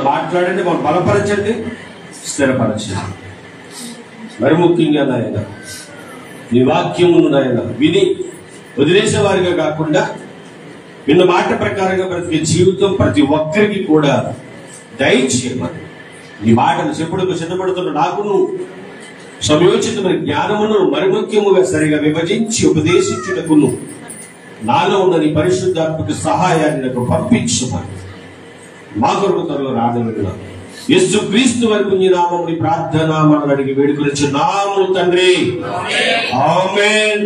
మాట్లాడండి, మనం బలపరచండి, స్థిరపరచండి. మరి ముఖ్యంగా నాయన నీ వాక్యమును నాయన విని వదిలేసేవారిగా కాకుండా విన్న మాట ప్రకారంగా ప్రతి జీవితం ప్రతి ఒక్కరికి కూడా దయచేయమని నీ మాటలు చెప్పుడుకు సిద్ధపడుతున్న నాకును సమయోచితమైన జ్ఞానమును మరి ముఖ్యముగా సరిగా విభజించి ఉపదేశించుటకును నాలో ఉన్న నీ పరిశుద్ధాత్మక సహాయాన్ని నాకు పంపించమని మా కొరకు త్వరలో రాగలిగిన యేసుక్రీస్తు వరకు నీ నామముని ప్రార్థన మనం అడిగి వేడుకొనిచున్నాము తండ్రి. ఆమేన్.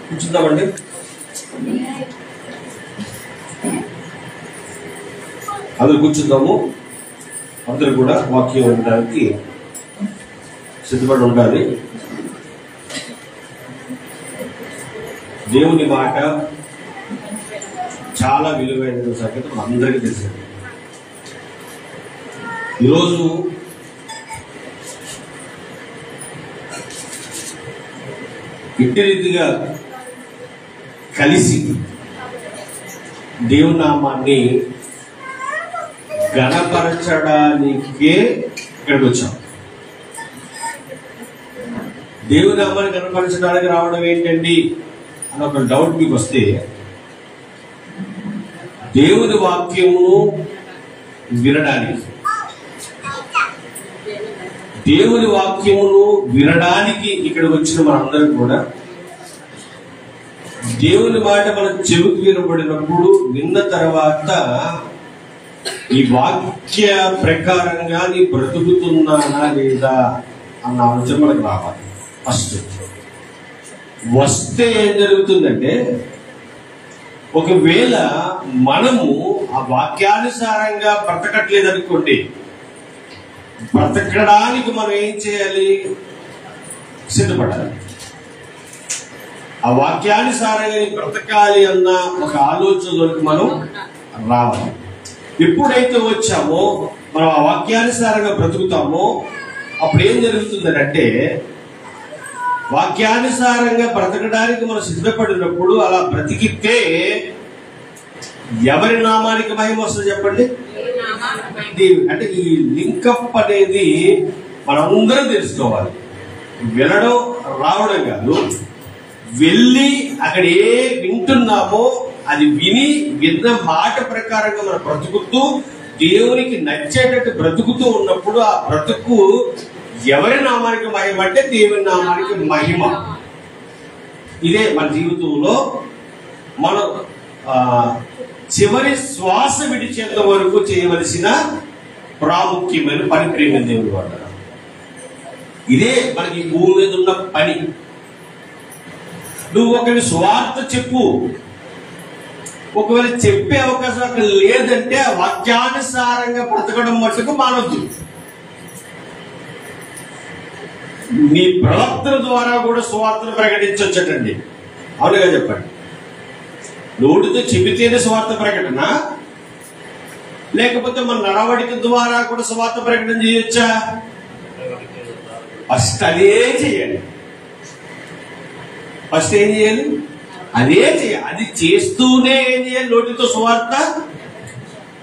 కూర్చుందామండి. అందరూ కూర్చుందాము. అందరూ కూడా వాక్యం వినడానికి సిద్ధపడి ఉండాలి. దేవుని మాట చాలా విలువైన సంగతి అందరికీ తెలిసింది. ఈరోజు ఇట్టి రీతిగా కలిసి దేవుని నామాన్ని గణపరచడానికే ఇక్కడికి వచ్చాం. దేవుని నామాన్ని గణపరచడానికి రావడం ఏంటండి అని ఒక డౌట్ మీకు వస్తే, దేవుని వాక్యమును వినడానికి, దేవుని వాక్యమును వినడానికి ఇక్కడికి వచ్చిన మనందరం కూడా దేవుని మాట మనం చెవికి వినబడినప్పుడు విన్న తర్వాత ఈ వాక్య ప్రకారంగా నీ బ్రతుకుతున్నానా లేదా అన్న ఆలోచన మనకు రావాలి. ఫస్ట్ వస్తే ఏం జరుగుతుందంటే, ఒకవేళ మనము ఆ వాక్యానుసారంగా బ్రతకట్లేదనుకోండి, బ్రతకడానికి మనం ఏం చేయాలి? సిద్ధపడాలి. ఆ వాక్యానుసారంగా బ్రతకాలి అన్న ఒక ఆలోచనలోకి మనం రావాలి. ఎప్పుడైతే వచ్చామో మనం ఆ వాక్యానుసారంగా బ్రతుకుతామో అప్పుడు ఏం జరుగుతుందంటే, వాక్యానుసారంగా బ్రతకడానికి మనం సిద్ధపడినప్పుడు అలా బ్రతికితే ఎవరి నామానికి మహిమ వస్తుంది చెప్పండి? అంటే ఈ లింకప్ అనేది మనందరం తెలుసుకోవాలి. వినడం రావడం కాదు, వెళ్ళి అక్కడ ఏ వింటున్నామో అది విన్న మాట ప్రకారంగా మనం బ్రతుకుతూ దేవునికి నచ్చేటట్టు బ్రతుకుతూ ఉన్నప్పుడు ఆ బ్రతుకు ఎవరి నామానికి మహిమ అంటే దేవుని నామానికి మహిమ. ఇదే మన జీవితంలో మనం చివరి శ్వాస విడిచేంత వరకు చేయవలసిన ప్రాముఖ్యమైన పని ప్రేమ దేవుని వల్ల. ఇదే మనకి భూమి మీద ఉన్న పని. నువ్వు ఒకరి స్వార్థ చెప్పు, ఒకవేళ చెప్పే అవకాశం అక్కడ లేదంటే ఆ వాక్యానుసారంగా బ్రతకడం మట్టుకు మానొద్దు. నీ ప్రవక్తల ద్వారా కూడా సువార్తను ప్రకటించవచ్చటండి. అవునుగా చెప్పండి. నోటితో చెబితేనే సువార్త ప్రకటన, లేకపోతే మన నడవడిక ద్వారా కూడా సువార్త ప్రకటన చేయొచ్చా? ఫస్ట్ అదే చేయాలి. ఫస్ట్ ఏం చేయాలి? అదే చేయాలి. అది చేస్తూనే ఏం చేయాలి? నోటితో సువార్త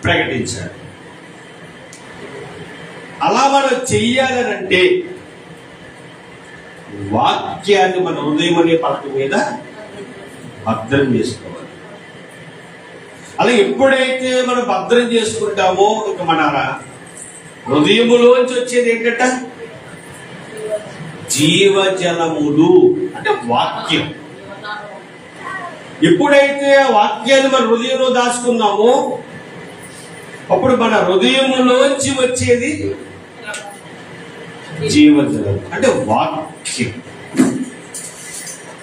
ప్రకటించాలి. అలా మనం చెయ్యాలనంటే వాక్యాన్ని మన హృదయం అనే పలక మీద భద్రం చేసుకోవాలి. అలా ఎప్పుడైతే మనం భద్రం చేసుకుంటామో ఇక మన హృదయములోంచి వచ్చేది ఏంటంట? జీవజలములు, అంటే వాక్యం. ఎప్పుడైతే ఆ వాక్యాన్ని మన హృదయంలో దాచుకున్నామో అప్పుడు మన హృదయములోంచి వచ్చేది జీవజలం, అంటే వాక్యం.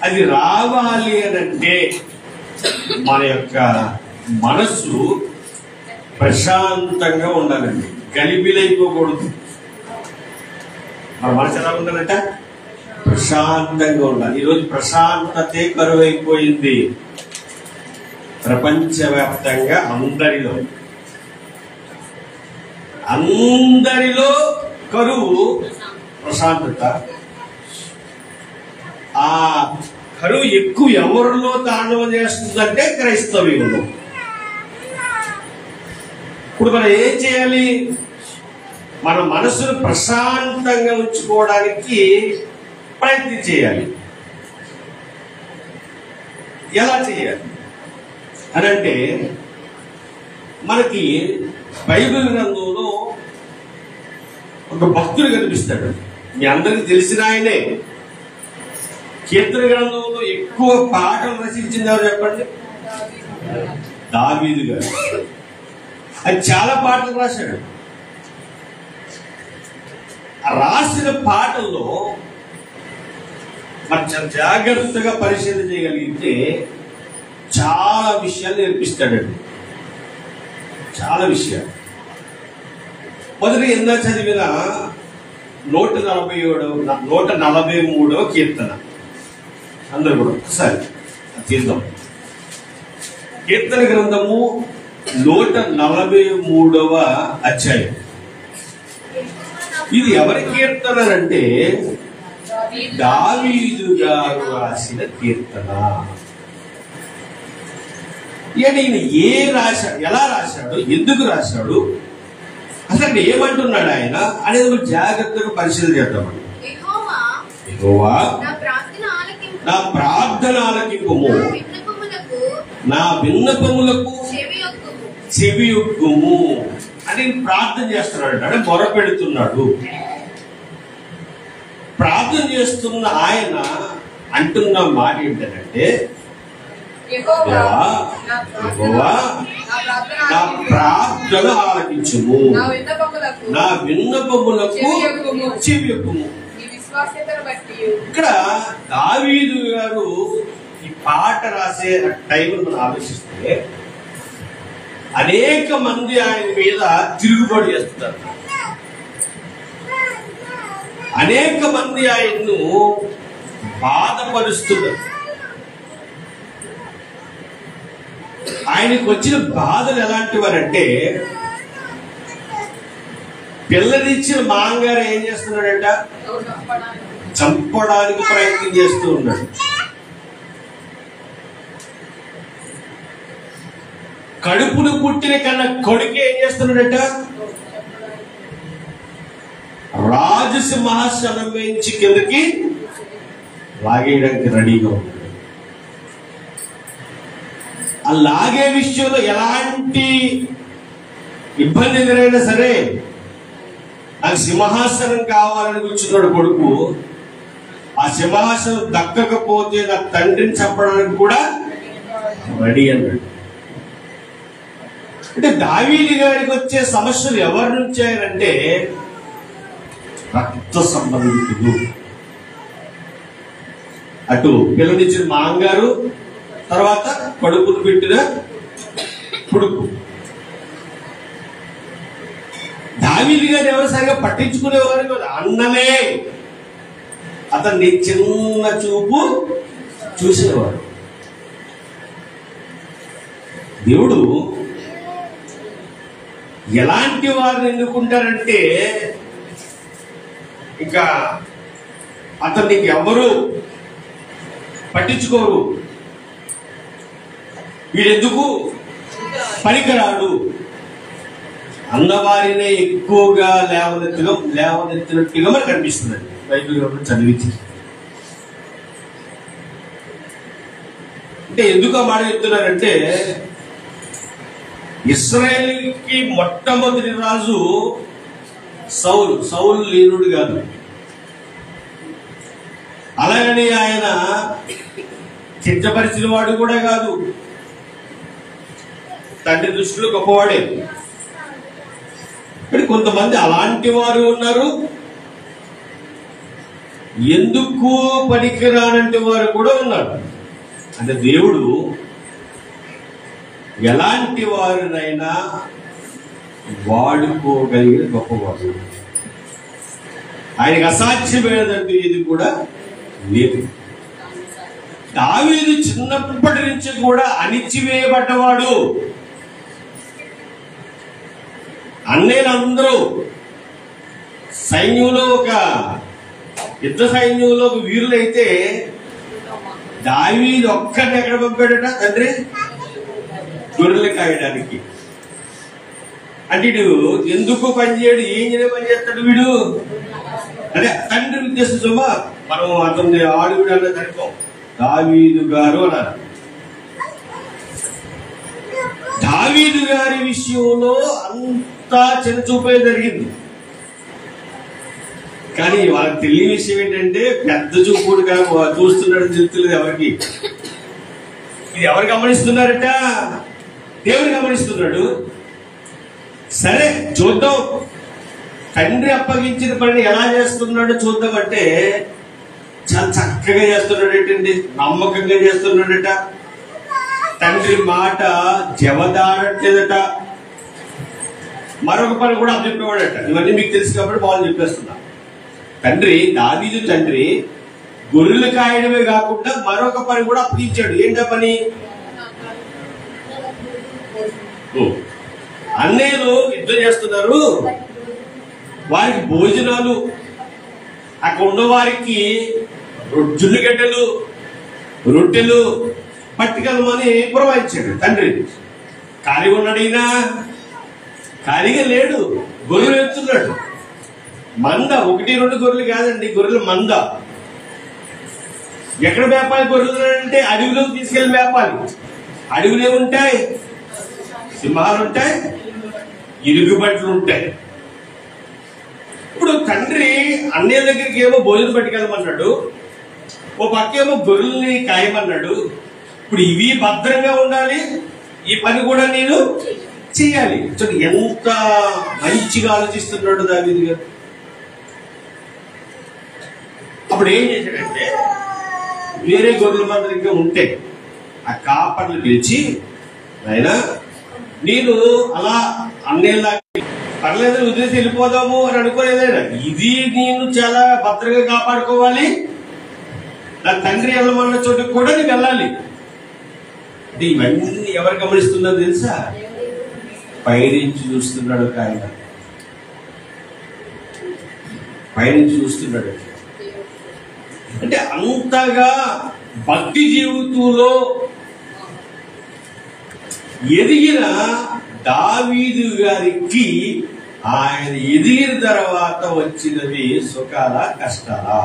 అది రావాలి అనంటే మన యొక్క మనస్సు ప్రశాంతంగా ఉండాలండి, గలిబిలైపోకూడదు. మన మనసు ఎలా ఉండాలంట? ప్రశాంతంగా ఉండాలి. ఈరోజు ప్రశాంతతే కరువైపోయింది ప్రపంచవ్యాప్తంగా. అందరిలో కరువు ప్రశాంతత. ఆ ఆ కరువు ఎక్కువ ఎవరిలో తాండవం చేస్తుందంటే క్రైస్తవ్యంలో. ఇప్పుడు మనం ఏం చేయాలి? మన మనసును ప్రశాంతంగా ఉంచుకోవడానికి ప్రయత్నం చేయాలి. ఎలా చేయాలి అని అంటే, మనకి బైబిల్ గ్రంథంలో ఒక భక్తుడు కనిపిస్తాడు. మీ అందరికి తెలిసిన ఆయనే. కీర్తన గ్రంథంలో ఎక్కువ పాటలు రచించింది ఎవరు చెప్పండి? దావీదు గారు. అది చాలా పాటలు రాశాడు. రాసిన పాటల్లో మనం చాలా జాగ్రత్తగా పరిశీలన చేయగలిగితే చాలా విషయాలు నేర్పిస్తాడండి. చాలా విషయాలు. మొదటి ఎంత చదివిన 143వ కీర్తన అందరూ కూడా ఒకసారి తీద్దాం. కీర్తన గ్రంథము 143వ అధ్యాయం. ఇది ఎవరి కీర్తన అంటే దావీదు గారు రాసిన కీర్తన. ఈయన రాశాడు, ఎలా రాశాడు, ఎందుకు రాశాడు, అసలు ఏమంటున్నాడు ఆయన అనేది జాగ్రత్తగా పరిశీలన చేద్దామండి. యెహోవా నా ప్రార్థన ఆలకింపుము, నా విన్నపములకు చెవియొగ్గుము అని ప్రార్థన చేస్తున్నాడు. అంటే మొర పెడుతున్నాడు. ప్రార్థన చేస్తున్న ఆయన అంటున్న మాట ఏంటంటే, యెహోవా నా ప్రార్థన ఆలకించుము, నా విన్నపములకు చెవియొగ్గుము. ఇక్కడ దావీదు గారు ఈ పాట రాసే టైంలో మనం ఆలోచిస్తే అనేక మంది ఆయన మీద తిరుగుబాటు చేస్తున్నారు. అనేక మంది ఆయన్ను బాధపరుస్తున్నారు. ఆయనకు వచ్చిన బాధలు ఎలాంటివారంటే, పిల్లనిచ్చిన మాంగారు ఏం చేస్తున్నాడంట? చంపడానికి ప్రయత్నం చేస్తూ ఉన్నాడు. కడుపును పుట్టిన కన్నా కొడుకు ఏం చేస్తున్నాడట? రాజు సింహాసనం వేయించి కిందకి లాగేయడానికి రెడీగా ఉన్నాడు. ఆ లాగే విషయంలో ఎలాంటి ఇబ్బంది ఎదురైనా సరే, నాకు సింహాసనం కావాలని కూర్చున్నాడు కొడుకు. ఆ సింహాసనం దక్కకపోతే నా తండ్రిని చంపడానికి కూడా రెడీ అన్నాడు. అంటే దావీదు గారికి వచ్చే సమస్యలు ఎవరి నుంచి అంటే రక్త సంబంధికులు. అటు పిల్లనిచ్చిన మాంగారు, తర్వాత కడుపును పెట్టిన కొడుకు. దావీదు గారు ఎవరు సరిగా పట్టించుకునేవారు కదా. అన్నలే అతన్ని చిన్న చూపు చూసేవాడు. దేవుడు ఎలాంటి వారిని ఎన్నుకుంటారంటే, ఇంకా అతన్ని ఎవరు పట్టించుకోరు, వీడెందుకు పనికిరాడు అన్నవారినే ఎక్కువగా లేవనెత్తినట్టుగా మనకు కనిపిస్తుంది బైబిల్ చదివించి. అంటే ఎందుకు ఆ మాట చెప్తున్నారంటే, ఇశ్రాయేలుకి మొట్టమొదటి రాజు సౌలు. సౌలు లీనుడు కాదు. అలాగని ఆయన కించపరిచిన వాడు కూడా కాదు. తండ్రి దృష్టిలో గొప్పవాడే. కొంతమంది అలాంటి వారు ఉన్నారు, ఎందుకు పనికిరానంటి వారు కూడా ఉన్నారు. అంటే దేవుడు ఎలాంటి వారినైనా వాడుకోగలిగిన గొప్పవాడు. ఆయనకు అసాధ్యమైనదంటూ ఇది కూడా లేదు. దావీదు చిన్నప్పటి నుంచి కూడా అణిచివేయబడ్డవాడు. అన్నేలందరూ సైన్యంలో యుద్ధ సైన్యంలో వీరులైతే దావీదు ఒక్కటి ఎక్కడ పంపాడట తండ్రి? గొర్రెలు కాయడానికి. అంటే వీడు ఎందుకు పనిచేయడు, ఏం చేయడం పని చేస్తాడు వీడు? అదే తండ్రి ఉద్దేశం సుమా. మనం అతన్ని ఆడుగుడు అన్నది అనుకోం, దావీదు గారు అన్నారు. దావీదు గారి విషయంలో అంతా చిన్నచూపే జరిగింది. కానీ వాళ్ళకి తెలియని విషయం ఏంటంటే పెద్ద చూపుడుగా చూస్తున్నాడని తెలుస్తుంది ఎవరికి. ఇది ఎవరు గమనిస్తున్నారట? దేవుడు గమనిస్తున్నాడు. సరే చూద్దాం, తండ్రి అప్పగించిన పనిని ఎలా చేస్తున్నాడో చూద్దామంటే చాలా చక్కగా చేస్తున్నాడు ఏంటండి, నమ్మకంగా చేస్తున్నాడట. తండ్రి మాట జవదాడట్లేదట. మరొక పని కూడా చెప్పేవాడట. ఇవన్నీ మీకు తెలుసు కాబట్టి వాళ్ళు చెప్పేస్తున్నా. తండ్రి దావీదు తండ్రి గొర్రెలు కాయడమే కాకుండా మరొక పని కూడా అప్పగించాడు. ఏంటా పని? అన్నయ్యలు యుద్ధం చేస్తున్నారు, వారికి భోజనాలు, అక్కడ ఉన్న వారికి జుల్లిగడ్డలు రొట్టెలు పట్టుకెళ్ళమని పురమాయించాడు తండ్రి. ఖాళీగా ఉన్నాడు ఈయన? ఖాళీగా లేడు, గొర్రెలు ఎత్తున్నాడు. మంద, 1-2 గొర్రెలు కాదండి, గొర్రెలు మంద. ఎక్కడ మేపాలి గొర్రెలు అంటే అడవిలోకి తీసుకెళ్లి మేపాలి. అడవిలో ఉంటాయి సింహాలు, ఉంటాయి ఇరుగుబట్లు ఉంటాయి. ఇప్పుడు తండ్రి అన్నయ్య దగ్గరికి ఏమో భోజనం పట్టుకెళ్ళమన్నాడు, ఓ పక్కేమో గొర్రెల్ని కాయమన్నాడు. ఇప్పుడు ఇవి భద్రంగా ఉండాలి, ఈ పని కూడా నేను చేయాలి. ఎంత మంచిగా ఆలోచిస్తున్నాడు దావీదు గారు. అప్పుడు ఏం చేశాడంటే, వేరే గొర్రెల మంద ఇంకా ఉంటే ఆ కాపర్లు పిలిచి, అయినా నేను అలా అన్నేలా పర్లేదు వదిలేసి వెళ్ళిపోదాము అని అనుకోలేదైనా, ఇది నేను చాలా భద్రంగా కాపాడుకోవాలి, నా తండ్రి వెళ్ళమన్న చోటుకు కూడా నేను వెళ్ళాలి. అంటే ఇవన్నీ ఎవరు గమనిస్తున్నారో తెలుసా? పైనుంచి చూస్తున్నాడు ఆయన, పైనుంచి చూస్తున్నాడు. అంటే అంతగా భక్తి జీవితంలో ఎదిగిన దావీదు గారికి ఆయన ఎదిగిన తర్వాత వచ్చినవి సుఖాల కష్టాలా?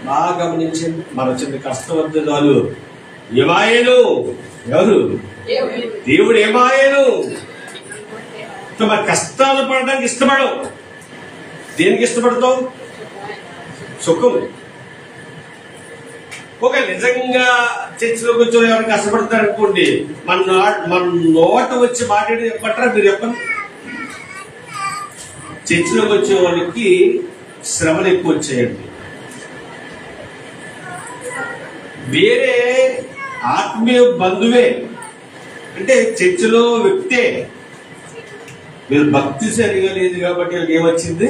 బాగా గమనించండి. మన చిన్న కష్టం వద్ద చాలు ఏమాయను, ఎవరు? దేవుడు ఏమాయను. మన కష్టాలు పడడానికి ఇష్టపడవు. దేనికి ఇష్టపడతాం? సుఖం. ఒక నిజంగా చర్చిలోకి వచ్చి ఎవరు కష్టపడతారు అనుకోండి, మన నోట వచ్చి మాట్లాడి చెప్పంటారా? మీరు చెప్పండి. చర్చిలోకి వచ్చే వాళ్ళకి శ్రమలు ఎక్కువ వచ్చాయండి. వేరే ఆత్మీయ బంధువే అంటే చర్చిలో వ్యక్తే, మీరు భక్తి సరిగా లేదు కాబట్టి వాళ్ళకి ఏమొచ్చింది?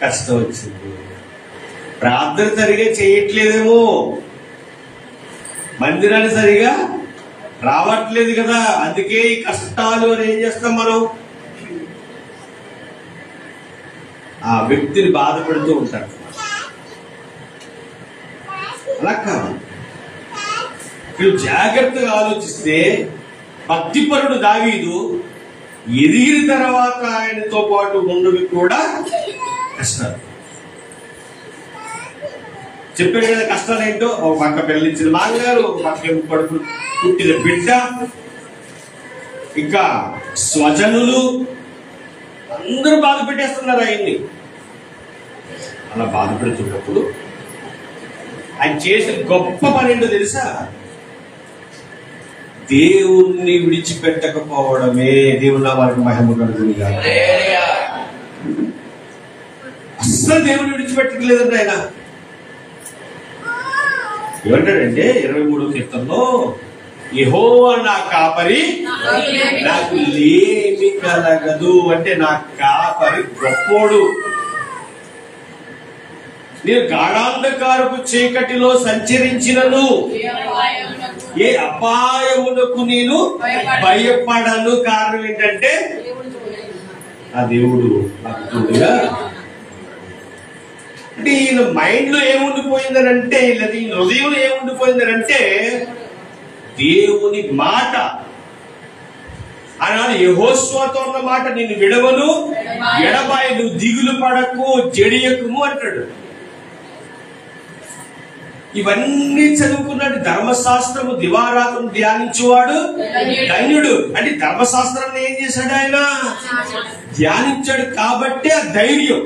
కష్టం వచ్చింది. ప్రార్థన సరిగా చేయట్లేదేమో, మందిరాన్ని సరిగా రావట్లేదు కదా, అందుకే ఈ కష్టాలు అని ఏం చేస్తాం మనం? ఆ వ్యక్తిని బాధపడుతూ ఉంటారు. అలా కాదు, మీరు జాగ్రత్తగా ఆలోచిస్తే భక్తిపరుడు దావీదు ఎదిగిన తర్వాత ఆయనతో పాటు ఉన్నవి కూడా కష్టాలు. చెప్పాడు కదా కష్టాలు ఏంటో. ఒక పక్క పెళ్లించిన మాంగారు, ఒక పక్క కొడుకు పుట్టిన బిడ్డ, ఇంకా స్వజనులు అందరూ బాధ పెట్టేస్తున్నారు ఆయన్ని. అలా బాధ పెడుతున్నప్పుడు ఆయన చేసిన గొప్ప పని ఏంటో తెలుసా? దేవుణ్ణి విడిచిపెట్టకపోవడమే. దేవుని నామానికి మహిమ కలుగును గాక. అస్సలు దేవుణ్ణి విడిచిపెట్టట్లేదండి ఆయన. ఏమంటాడంటే 23వ కీర్తనలో, యెహోవా నా కాపరి, నాకు లేమి కలగదు. అంటే నా కాపరి గొప్పోడు. నేను గాఢాంధకారపు చీకటిలో సంచరించినను ఏ అపాయమునకు నేను భయపడను. కారణం ఏంటంటే ఆ దేవుడు నాకు తోడుగా. అంటే ఈయన మైండ్ లో ఏముండిపోయిందని అంటే, లేదా ఈయన హృదయంలో ఏముండిపోయిందని అంటే, దేవుని మాట. అన్నాడు యెహోషువతో ఉన్న మాట, నిన్ను విడవను ఎడబాయి, నువ్వు దిగులు పడకు జడియకుము అంటాడు. ఇవన్నీ చదువుకున్నాడు. ధర్మశాస్త్రము దివారాత్రం ధ్యానించేవాడు ధన్యుడు. అంటే ధర్మశాస్త్రాన్ని ఏం చేశాడు ఆయన? ధ్యానించాడు. కాబట్టి ఆ ధైర్యం.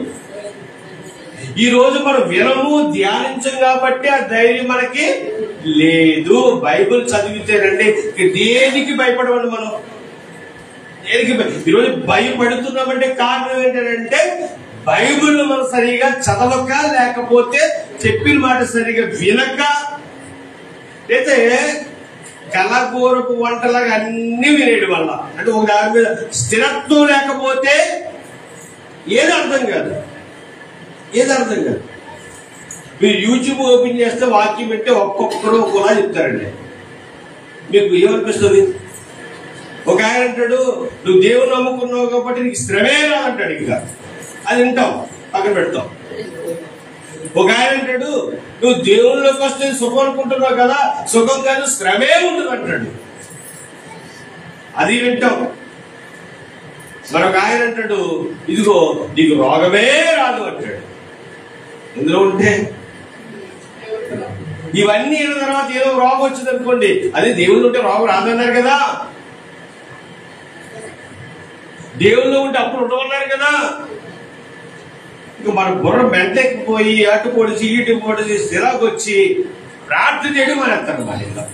ఈ రోజు మనం వినము, ధ్యానించం కాబట్టి ఆ ధైర్యం మనకి లేదు. బైబిల్ చదివితేనండి దేనికి భయపడవండి మనం. దేనికి ఈరోజు భయపడుతున్నామంటే కారణం ఏంటంటే, బైబిల్ మనం సరిగా చదవక, లేకపోతే చెప్పిన మాట సరిగా వినక, అయితే కలగూరపు వంటలాగా అన్ని వినేయడం వల్ల. అంటే ఒక దాని మీద స్థిరత్వం లేకపోతే ఏది అర్థం కాదు. మీరు యూట్యూబ్ ఓపెన్ చేస్తే వాక్యం పెట్టి ఒక్కొక్కరు ఒక్కోలా చెప్తారండి. మీకు ఏమనిపిస్తుంది? ఒక ఆయన అంటాడు, నువ్వు దేవుని నమ్ముకున్నావు కాబట్టి నీకు శ్రమే రాదంటాడు. ఇంకా అది వింటాం, పక్కన పెడతాం. ఒక ఆయన అంటాడు, నువ్వు దేవుళ్ళకి వస్తే సుఖం అనుకుంటున్నావు కదా, సుఖం కాదు శ్రమే ఉంటుంది అంటాడు. అది వింటాం. మరొక ఆయన అంటాడు, ఇదిగో నీకు రోగమే రాదు అంటాడు. ఎందులో ఉంటే ఇవన్నీ అయిన తర్వాత ఏదో రోగం వచ్చింది అనుకోండి, అదే దేవుళ్ళు ఉంటే రోగం రాదన్నారు కదా, దేవుళ్ళు ఉంటే అప్పుడు ఉండమన్నారు కదా. ఇంకా మన బుర్ర మెంటెక్కిపోయి అటు పొడిచి ఇటు పొడిచి సిరాకొచ్చి ప్రార్థన చేయడం మానేస్తారు. మన ఇంట్లో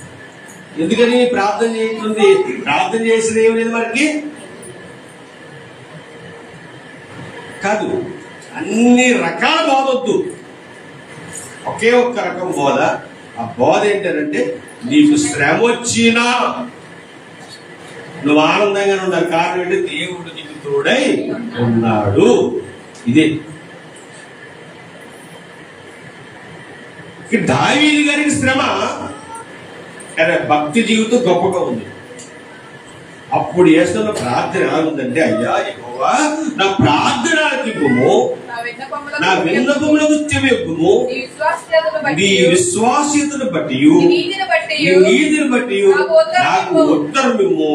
ఎందుకని ప్రార్థన చేస్తుంది? ప్రార్థన చేసేది ఏం లేదు మనకి కాదు. అన్ని రకాల బోధ వద్దు, ఒకే ఒక్క రకం బోధ. ఆ బోధ ఏంటంటే, నీకు శ్రమ వచ్చినా నువ్వు ఆనందంగానే ఉండాలి. కారణం ఏంటి? దేవుడు నీకు తోడై ఉన్నాడు. ఇదే దావీదు గారికి శ్రమ, భక్తి జీవితం గొప్పగా ఉంది. అప్పుడు చేస్తున్న ప్రార్థన ఎలా ఉందంటే, అయ్యా యెహోవా నా ప్రార్థన ఆలకింపుము, నా విన్నపములకు చెవియొగ్గుము, నీ విశ్వాస్యతను బట్టి నీ నీతిని బట్టి నాకు ఉత్తరమిమ్ము,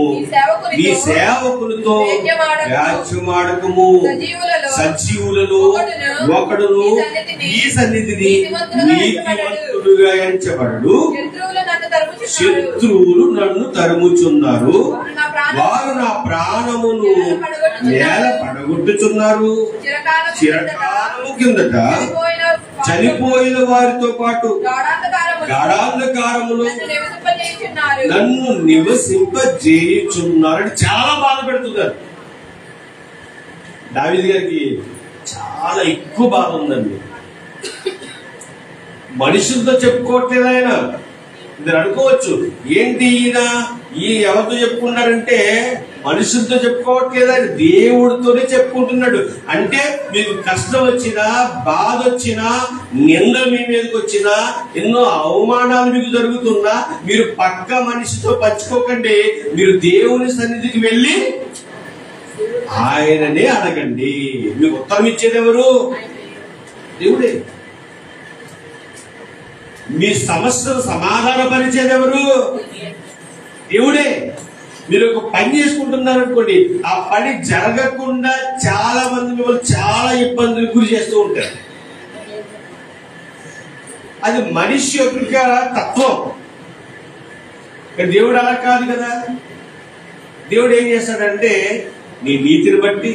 నీ సేవకులతో వ్యాజ్యమాడకము. సజీవులలో ఒకడును ఈ సన్నిధిని నీతిమంతుడుగా ఎంచబడడు. శత్రువులు నన్ను తరుముచున్నారు, వారు నా ప్రాణమును నేల పడగొట్టుచున్నారు. చిరకాలము కిందట చనిపోయిన వారితో పాటు గాఢాంధకారములో నన్ను నివసింపజేయుచున్నారు. చాలా బాధ పెడుతున్నారు. దావీదు గారికి చాలా ఎక్కువ బాధ ఉందండి. మనుషులతో చెప్పుకోవట్లేదు ఆయన. మీరు అనుకోవచ్చు, ఏంటి ఈయన ఈ ఎవరితో చెప్పుకున్నారంటే, మనుషులతో చెప్పుకోవట్లేదు, ఆయన దేవుడితోనే చెప్పుకుంటున్నాడు. అంటే మీకు కష్టం వచ్చినా, బాధ వచ్చినా, నింద మీ మీదకి వచ్చినా, ఎన్నో అవమానాలు మీకు జరుగుతున్నా, మీరు పక్క మనిషితో పంచుకోకండి. మీరు దేవుని సన్నిధికి వెళ్ళి ఆయననే అడగండి. మీకు ఉత్తరం ఇచ్చేది ఎవరు? దేవుడే. మీ సమస్యను సమాధానపరిచేది ఎవరు? దేవుడే. మీరు ఒక పని చేసుకుంటున్నారనుకోండి, ఆ పని జరగకుండా చాలా మంది మిమ్మల్ని చాలా ఇబ్బందులకు గురి చేస్తూ ఉంటారు. అది మనిషి యొక్క తత్వం. దేవుడు అలా కాదు కదా. దేవుడు ఏం చేస్తాడంటే, నీ నీతిని బట్టి,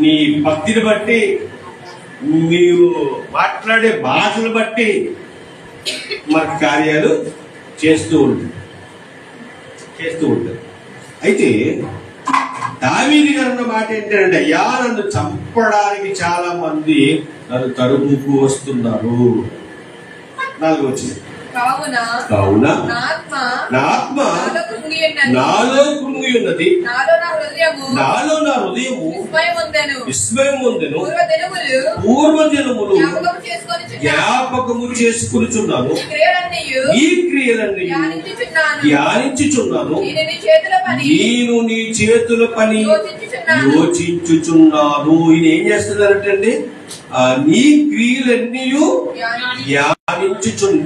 నీ భక్తిని బట్టి, నీవు మాట్లాడే భాషను బట్టి మన కార్యాలు చేస్తూ ఉంటారు. అయితే దావీదు గారు అన్న మాట ఏంటంటే, అయ్యా నన్ను చంపడానికి చాలా మంది నన్ను తరుముకు వస్తున్నారు. 4 వచ్చింది. కావున నా ఆత్మ నాలో కృంగి ఉన్నది, నాలో నా హృదయము విస్మయం పొందెను. పూర్వదినములు జ్ఞాపకము చేసుకునిచున్నాను, ఈ క్రియలన్నీ ధ్యానించుచున్నాను. నేను నీ చేతుల పని యోచించుచున్నాను. ఈయన ఏం చేస్తున్నారంటే, నీ క్రియలన్నీ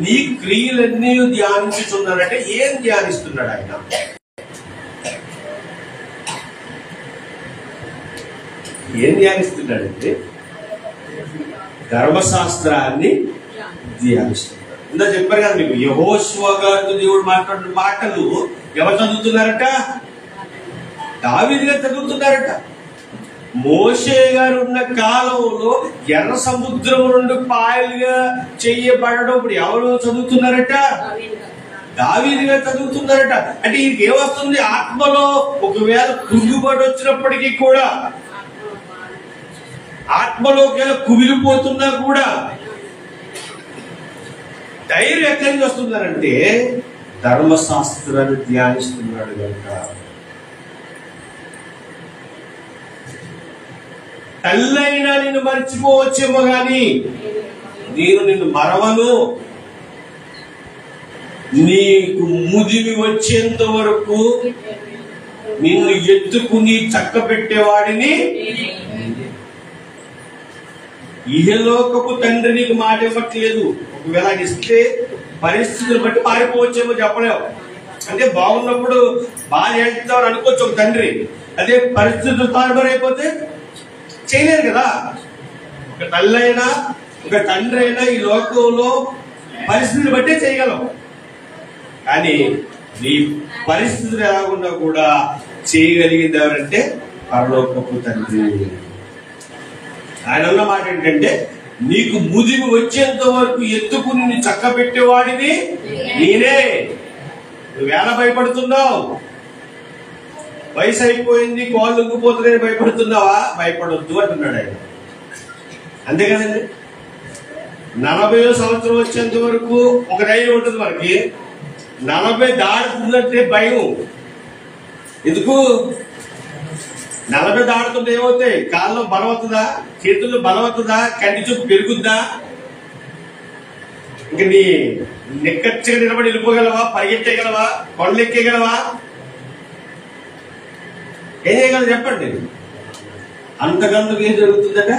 నీ క్రియలన్నీ ధ్యానించుచున్నాడంటే ఏం ధ్యానిస్తున్నాడు ఆయన? ఏం ధ్యానిస్తున్నాడంటే ధర్మశాస్త్రాన్ని ధ్యానిస్తున్నాడు. ఇందా చెప్పారు కదా మీకు, యెహోషువ గారితో దేవుడు మాట్లాడిన మాటలు ఎవరు చదువుతున్నారట? దావీదు గారు చదువుతున్నారట. మోషే గారు ఉన్న కాలంలో ఎర్ర సముద్రం నుండి పాయలుగా చేయబడడం ఇప్పుడు ఎవరు చదువుతున్నారట? దావీదు గారు చదువుతున్నారట. అంటే ఇంకేమొస్తుంది? ఆత్మలో ఒకవేళ కురుగుబాటు వచ్చినప్పటికీ కూడా, ఆత్మలో ఒకవేళ కుమిలిపోతున్నా కూడా ధైర్యం ఎక్కడి నుంచి వస్తున్నారంటే ధర్మశాస్త్రాన్ని ధ్యానిస్తున్నాడు కనుక. తల్లైనా నిన్ను మర్చిపోవచ్చేమో గాని నేను నిన్ను మరవను. నీకు ముదిమి వచ్చేంత వరకు నిన్ను ఎత్తుకుని చక్క పెట్టేవాడిని. ఇహలోకపు తండ్రి నీకు మాట ఇవ్వట్లేదు. ఒకవేళ ఇస్తే పరిస్థితులు బట్టి పారిపోవచ్చేమో చెప్పలేవు. అంటే బాగున్నప్పుడు బాగా వెళ్తామని అనుకోవచ్చు ఒక తండ్రి. అదే పరిస్థితులు తారుమారైపోతే చేయలేరు కదా. ఒక తల్లైనా ఒక తండ్రి అయినా ఈ లోకంలో పరిస్థితులు బట్టే చేయగలం. కానీ నీ పరిస్థితులు ఎలాగున్నా కూడా చేయగలిగింది ఎవరంటే పరలోకపు తండ్రి. ఆయన అన్న మాట ఏంటంటే నీకు ముదిమి వచ్చేంత వరకు ఎత్తుకుని చక్క పెట్టేవాడిని నేనే. నువ్వేళ భయపడుతున్నావు? వయసు అయిపోయింది, కాళ్ళు లొంగిపోతున్నాయని భయపడుతున్నావా? భయపడొద్దు అంటున్నాడు ఆయన. అంతే కదండి. 40వ సంవత్సరం వచ్చేంత వరకు ఒక ధైర్యం ఉంటుంది మనకి. 40 దాడుతుందంటే భయం. ఎందుకు? 40 దాడుతుంటే ఏమవుతాయి? కాళ్ళలో బలం అవుతుందా? చేతుల్లో బలం అవుతుందా? కంటి చూపు పెరుగుద్దా? ఇంక నీ నిక్కచ్చిగా నిలబడి వెళ్ళిపోగలవా? పరిగెట్టగలవా? కొండలెక్కేయగలవా? ఏం చేయగలరు చెప్పండి? అంతకందుకు ఏం జరుగుతుందట?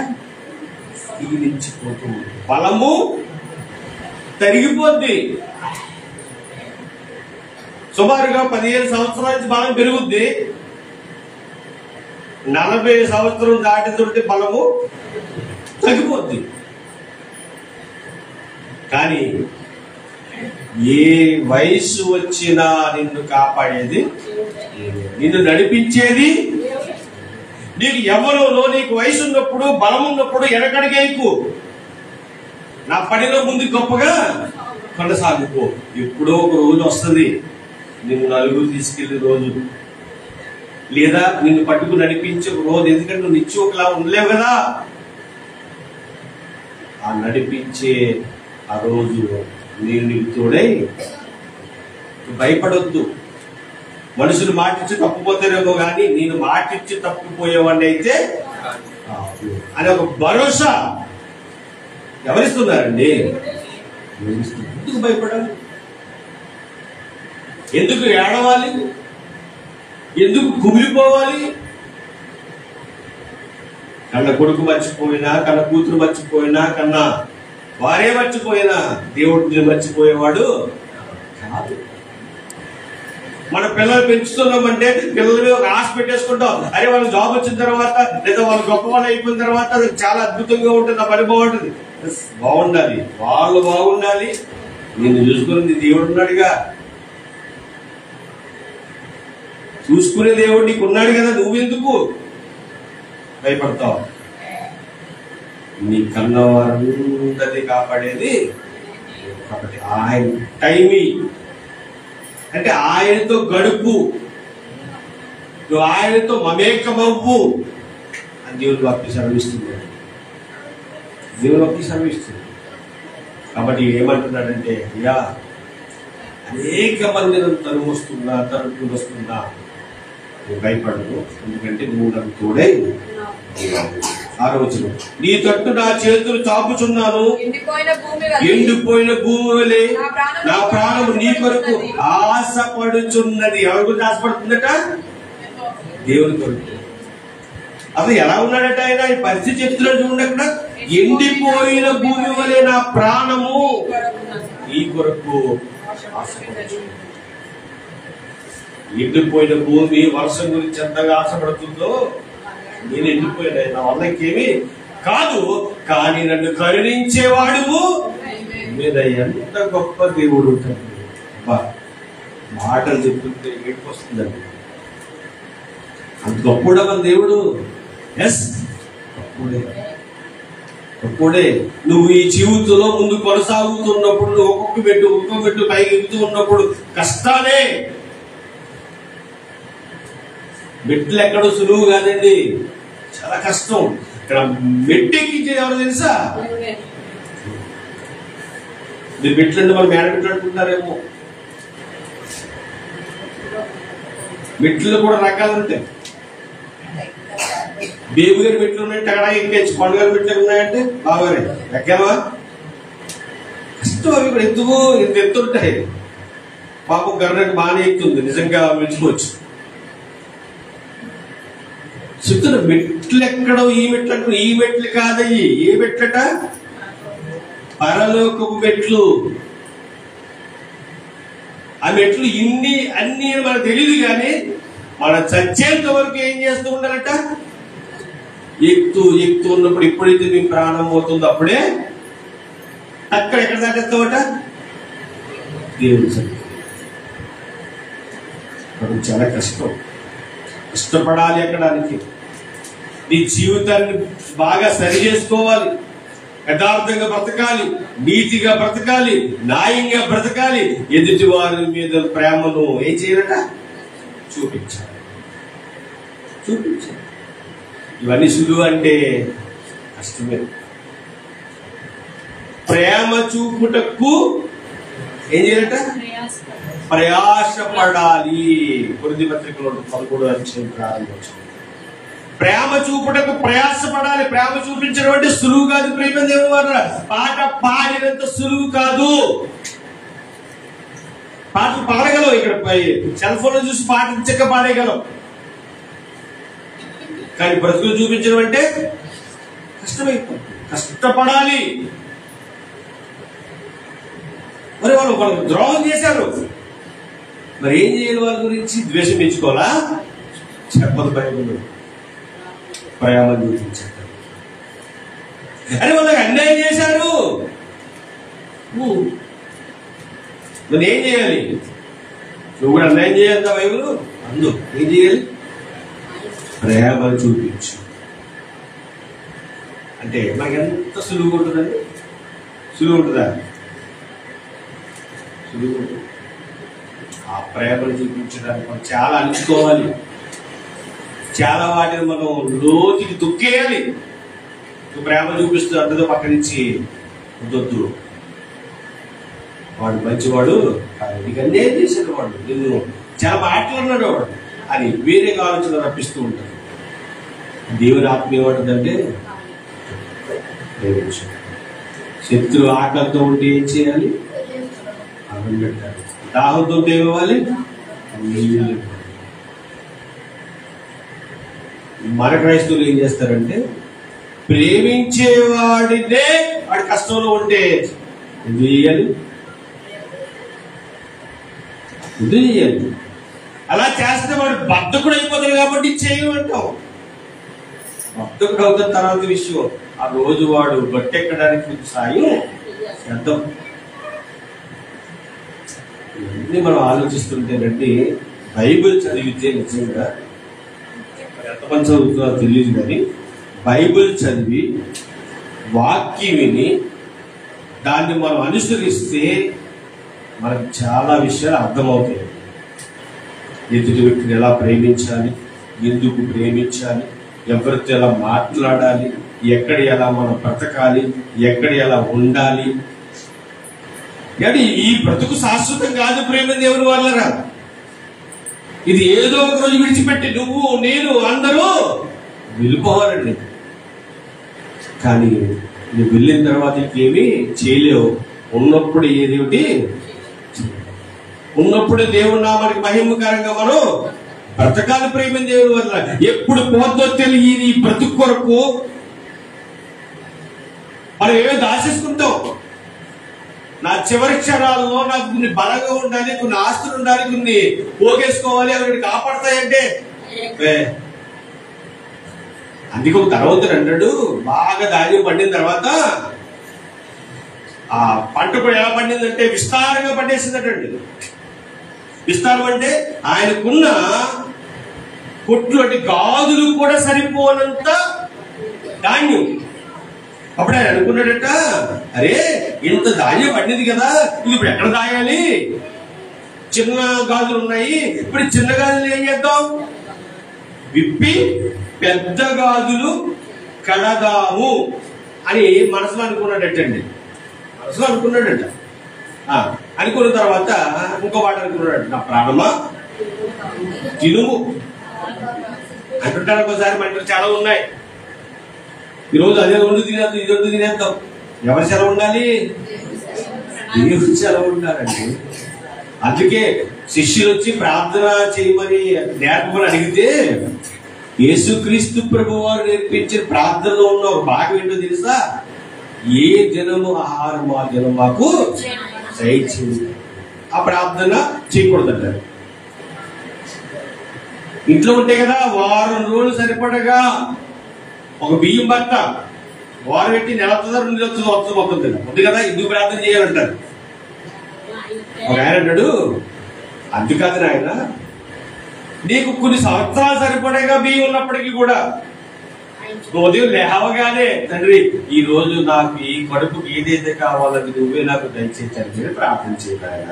క్షీణించిపోతుంది, బలము తరిగిపోద్ది. సుమారుగా 15 సంవత్సరాల నుంచి బలం పెరుగుద్ది. 40 సంవత్సరం దాటితుంటే బలము తగ్గిపోద్ది. కానీ ఏ వయసు వచ్చినా నిన్ను కాపాడేది, నిన్ను నడిపించేది నీకు ఎవరిలో. నీకు వయసు ఉన్నప్పుడు, బలం ఉన్నప్పుడు వెనకడిగేయకు. నా పనిలో ముందు గొప్పగా కొనసాగిపో. ఎప్పుడో ఒక రోజు వస్తుంది నిన్ను నలుగురు తీసుకెళ్లే రోజు, లేదా నిన్ను పట్టుకు నడిపించే రోజు. ఎందుకంటే నువ్వు నిత్యం ఒకలా ఉండలేవు కదా. ఆ నడిపించే ఆ రోజు నేను నీకు తోడై. భయపడొద్దు. మనుషులు మాటిచ్చి తప్పిపోతారేమో కానీ నేను మాటిచ్చి తప్పిపోయేవాడిని అయితే అని ఒక భరోసా ఎవరిస్తున్నారండి? ఎందుకు భయపడాలి? ఎందుకు ఏడవాలి? ఎందుకు కుమిలిపోవాలి? కన్న కొడుకు మర్చిపోయినా, కన్న కూతురు మర్చిపోయినా, కన్న వారే మర్చిపోయినా దేవుడిని మర్చిపోయేవాడు కాదు. మన పిల్లలు పెంచుతున్నామంటే పిల్లల మీద ఒక ఆశ పెట్టేసుకుంటాం. అరే వాళ్ళు జాబ్ వచ్చిన తర్వాత, లేదా వాళ్ళు గొప్ప వాళ్ళు అయిపోయిన తర్వాత అది చాలా అద్భుతంగా ఉంటుంది, ఆ పని బాగుంటుంది. బాగుండాలి, వాళ్ళు బాగుండాలి. నిన్ను చూసుకుని దేవుడు ఉన్నాడుగా. చూసుకునే దేవుడు నీకు ఉన్నాడు కదా. నువ్వెందుకు భయపడతావు? నీ కన్నవారందరినీ కాపాడేది కాబట్టి ఆయన టైమి అంటే ఆయనతో గడుపు, నువ్వు ఆయనతో మమేకమవ్వు అని దేవుడు వాక్యం సెలవిస్తుంది. దేవుడు వాక్యం సెలవిస్తుంది. కాబట్టి ఏమంటున్నాడంటే, అయ్యా అనేక మంది నన్ను తరుముకుని వస్తున్నా నువ్వు భయపడదు, ఎందుకంటే నువ్వు నన్ను తోడే. 6వ వచనం, నీ తట్టు నా చేతులు చాపుచున్నాను, ఎండిపోయిన భూమిలే నా ప్రాణము నీ కొరకు ఆశపడుచున్నది. ఎవరి గురించి ఆశపడుతుందట? దేవుని కొరకు. అసలు ఎలా ఉన్నాడట ఆయన? ఈ పరిస్థితి చెప్తున్నాడు చూడండి. అక్కడ ఎండిపోయిన భూమి వలె నా ప్రాణము ఈ కొరకు ఆశపడచ్చు. ఎండిపోయిన భూమి వర్షం గురించి ఎంతగా ఆశపడుతుందో, నేను ఎండిపోయిన నా వల్ల ఇంకేమి కాదు, కానీ నన్ను కరుణించేవాడు మీద ఎంత గొప్ప దేవుడు ఉంటాడు. మాటలు చెప్తుంటే ఏడుపు వస్తుందండి. అంత గొప్పడా మన దేవుడు. ఎస్, గొప్పడే. నువ్వు ఈ జీవితంలో ముందు కొనసాగుతున్నప్పుడు, నువ్వు ఒక్కొక్క మెట్టు పైకి ఎక్కుతూ ఉన్నప్పుడు కష్టాలే. మెట్లు ఎక్కడో సులువు కాదండి, చాలా కష్టం. ఇక్కడ మెట్టెక్కించేది ఎవరు తెలుసా? మీరు మెట్లంటే మనం మేడ మెట్లు అనుకుంటారేమో. మెట్లు కూడా రకాలు ఉంటాయి. బేబు గారి మెట్లు ఉన్నాయంటే అక్కడ ఎక్కేచ్చు, పండు గారి మెట్లు ఉన్నాయంటే బాగానే ఎక్కావా? కష్టం. అవి కూడా ఎందుకు ఇంత ఎత్తుంటాయి. పాపం గర్రెకి బాగానే ఎక్కుతుంది, నిజంగా మెచ్చుకోవచ్చు. చెప్తున్నా మెట్లు ఎక్కడో ఈ మెట్లు అంటే ఈ మెట్లు కాదయ్యి. ఏ మెట్లట? పరలోకపు మెట్లు. ఆ మెట్లు అన్ని మనకు తెలియదు, కానీ మన చచ్చేంత వరకు ఏం చేస్తూ ఉండాలట? ఎక్కుతూ ఉన్నప్పుడు, ఎప్పుడైతే మీ ప్రాణం పోతుందో అప్పుడే అక్కడ ఎక్కడ దాటేస్తావట? దేవుడు చాలా కష్టపడాలి ఎక్కడానికి. నీ జీవితాన్ని బాగా సరి చేసుకోవాలి, యథార్థంగా బ్రతకాలి, నీతిగా బ్రతకాలి, న్యాయంగా బ్రతకాలి. ఎదుటి వారి మీద ప్రేమను ఏం చేయాలట? చూపించాలి. ఇవన్నీ సులువు అంటే కష్టమే. ప్రేమ చూపుటకు ఏం చేయాలట? ప్రయాసపడాలి. కొరింథీ పత్రికలో 11వ అధ్యాయం ప్రారంభించాలి. ప్రేమ చూపుటకు ప్రయాసపడాలి. ప్రేమ చూపించడం అంటే సులువు కాదు. ప్రేమ దేవుని వారు పాట పాడినంత సులువు కాదు. పాటలు పాడగలవు, ఇక్కడ సెల్ ఫోన్ లో చూసి పాట చక్కగా పాడేయగలవు, కానీ బ్రతుకులు చూపించడం అంటే కష్టమైపోతుంది. కష్టపడాలి. మరి వాళ్ళకు ద్రోహం చేశారు, మరి ఏం చేయాలి? వాళ్ళ గురించి ద్వేషం పెంచుకోవాలా? చెప్పదు బైబిల్. ప్రేమ చూపించారు. అని వాళ్ళకి అన్యాయం చేశారు, మరి ఏం చేయాలి? నువ్వు కూడా అన్యాయం చేయాలి. బైబిల్ అందు ఏం చేయాలి? ప్రేమ చూపించు. అంటే మనకి ఎంత సులువుగా ఉంటుందండి? సులువు ఉంటుందా? సులువు ఉంటుంది. ఆ ప్రేమను చూపించడానికి మనం చాలా అణుచుకోవాలి. చాలా వాటిని మనం లోతుకి తొక్కేయాలి. నువ్వు ప్రేమ చూపిస్తూ అంటదో పక్క నుంచి వద్దొద్దు, వాడు మంచివాడు, నీకు అన్యాయం చేశాడు, వాడు నిన్ను చాలా మాట్లాడినాడు వాడు అని వేరే ఆలోచన రప్పిస్తూ ఉంటాడు. దేవుని ఆత్మ ఏమంటుందంటే శత్రువు ఆకలితో ఉంటే ఏం చేయాలి? అన్నం పెట్టాలి. దాహంతో ఉంటే ఏమివ్వాలి? నీళ్ళు. మన క్రైస్తవులు ఏం చేస్తారంటే, ప్రేమించేవాడినే వాడి కష్టంలో ఉంటే ఎందుకు చేయాలి? అలా చేస్తే వాడు బద్ధకుడు అయిపోతాడు కాబట్టి చేయమంటాం. బద్ధకుడు అవుతున్న తర్వాత విషయం, ఆ రోజు వాడు గట్టెక్కడానికి సాయం చేద్దాం. ఇవన్నీ మనం ఆలోచిస్తుంటేనండి, బైబిల్ చదివితే నిజంగా ఎంతమంది చదువుతున్నారో తెలియదు, కానీ బైబిల్ చదివి వాక్యం విని దాన్ని మనం అనుసరిస్తే మనకు చాలా విషయాలు అర్థమవుతాయి. ఎదుటి వ్యక్తిని ఎలా ప్రేమించాలి, ఎందుకు ప్రేమించాలి, ఎవరితో ఎలా మాట్లాడాలి, ఎక్కడ ఎలా మనం బ్రతకాలి, ఎక్కడ ఎలా ఉండాలి. కానీ ఈ బ్రతుకు శాశ్వతం కాదు ప్రేమ దేవుని వాళ్ళరా. ఇది ఏదో ఒక రోజు విడిచిపెట్టి నువ్వు నేను అందరూ వెళ్ళిపోవాలండి. కానీ నువ్వు వెళ్ళిన తర్వాత ఇంకేమీ చేయలేవు. ఉన్నప్పుడు ఏదేమిటి ఉన్నప్పుడు దేవుని నామానికి మహిమకరంగా మనం బ్రతకాలి ప్రేమ దేవుని వల్ల. ఎప్పుడు పోతో తెలియని బ్రతుకు కొరకు మనం ఏమేమి దాచేసుకుంటాం. నా చివరి క్షణాలలో నాకు కొన్ని బలంగా ఉండాలి, కొన్ని ఆస్తులు ఉండాలి, కొన్ని పోగేసుకోవాలి, అవి కాపాడతాయంటే అందుకే ఒక ధనవంతుడు అంటాడు, బాగా ధాన్యం పండిన తర్వాత ఆ పంట కూడా ఎలా పండిందంటే విస్తారంగా పండేసిందటండి. విస్తారం అంటే ఆయనకున్న కొట్లు అంటే గాజులు కూడా సరిపోనంత ధాన్యం. అప్పుడు ఆయన అనుకున్నాడట, అరే ఇంత ధాన్యం పండింది కదా, ఇది ఇప్పుడు ఎక్కడ దాయాలి? చిన్న గాజులు ఉన్నాయి, ఇప్పుడు చిన్న గాజులు ఏం చేద్దాం, విప్పి పెద్ద గాజులు కడదాము అని మనసులో అనుకున్నాడటండి. మనసులో అనుకున్నాడట. అనుకున్న తర్వాత ఇంకో మాట అనుకున్నాడు, నా ప్రాణమా తినుము అంటుంటారు. ఒకసారి మన చాలా ఉన్నాయి, ఈరోజు అదే వండు తినేద్దాం, ఇది వండు తినేద్దాం. ఎవరి సెలవు ఉండాలి? దేవుడి సెలవు ఉండాలండి. అందుకే శిష్యులు వచ్చి ప్రార్థన చేయమని నేర్పమని అడిగితే యేసుక్రీస్తు ప్రభు వారు నేర్పించిన ప్రార్థనలో ఉన్న ఒక భాగం ఏంటో తెలుసా? ఏ దినము ఆహారం ఆ దినం మాకు దయచేయండి. ఆ ప్రార్థన చేయకూడదంటారు. ఇంట్లో ఉంటే కదా వారం రోజులు సరిపడగా ఒక బియ్యం బట్ట వారం పెట్టి నెలతుందా 2 నెలలు వస్తుంది ఉంది కదా, ఎందుకు ప్రార్థన చేయాలంటారు. ఒక ఆయన అన్నాడు, అందుకాదు ఆయన, నీకు కొన్ని సంవత్సరాలు సరిపడగా బియ్యం ఉన్నప్పటికీ కూడా ఉదయం లేవగానే తండ్రి ఈ రోజు నాకు ఈ కడుపుకి ఏదైతే కావాలని నువ్వే నాకు దయచేసి ప్రార్థన చేయాలి ఆయన.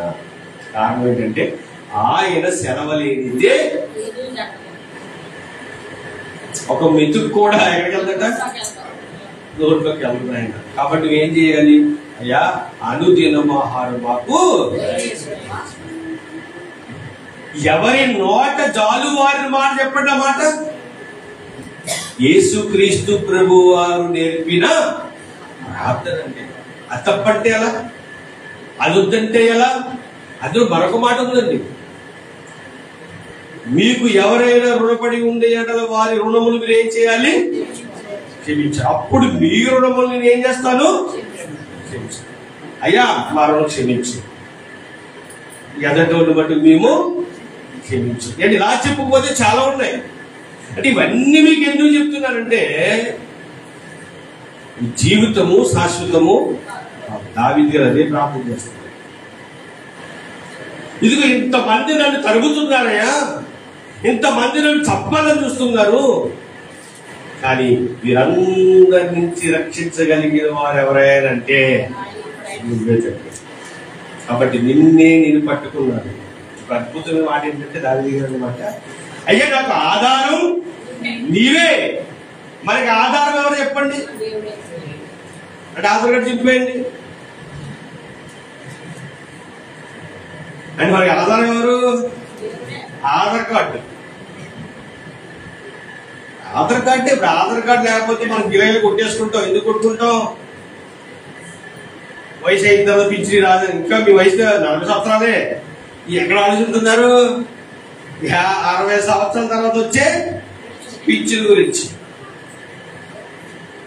కారణం ఏంటంటే ఆయన సెలవులేనిదే ఒక మెతుకు కూడా ఎక్కడికి వెళ్తాడ, నోట్లోకి వెళ్తుంది ఆయన. కాబట్టి నువ్వేం చేయాలి, అయ్యా అనుదినం ఆహారం మాకు. ఎవరి నోట జాలు వారిని మాట చెప్పండి. ఆ మాట యేసుక్రీస్తు ప్రభు వారు నేర్పిన ప్రార్థన అంటే. అది తప్పంటే ఎలా, అది వద్దంటే ఎలా? అందులో మరొక మాట ఉందండి, మీకు ఎవరైనా రుణపడి ఉండే ఎడల వారి రుణములు మీరు ఏం చేయాలి, క్షమించాలి. అప్పుడు మీ రుణములు నేను ఏం చేస్తాను, క్షమించాలి. అయ్యా మా రుణం క్షమించు, ఎదటోళ్ళు బట్టి మేము క్షమించు. నేను ఇలా చెప్పకపోతే చాలా ఉన్నాయి. అంటే ఇవన్నీ మీకు ఎందుకు చెప్తున్నానంటే జీవితము శాశ్వతము. దావీదు గారు అదే ప్రార్థన చేస్తున్నారు. ఇదిగో ఇంతమంది నన్ను తరుగుతున్నారయ్యా, ఇంతమంది నన్ను చంపాలని చూస్తున్నారు, కానీ వీరందరి నుంచి రక్షించగలిగిన వారు ఎవరైనా అంటే నువ్వే చెప్పు. కాబట్టి నిన్నే నేను పట్టుకున్నాను. ఒక అద్భుతమైన మాట ఏంటంటే దావీదు గారు అన్నమాట, అయ్యా నాకు ఆధారం నీవే. మనకి ఆధారం ఎవరు చెప్పండి అంటే ఆధార్ కార్డు చెప్పేయండి అంటే మనకి ఆధారం ఎవరు? ఆధార్ కార్డు. ఆధార్ కార్డు ఇప్పుడు ఆధార్ కార్డు లేకపోతే మనం గిరాయిలు కొట్టేసుకుంటాం. ఎందుకు కొట్టుకుంటాం? వయసు అయిన తర్వాత పింఛని రాదని. ఇంకా మీ వయసు 40 సంవత్సరాలే. ఎక్కడ ఆలోచిస్తున్నారు? 60 సంవత్సరాల తర్వాత వచ్చే పింఛన్ గురించి.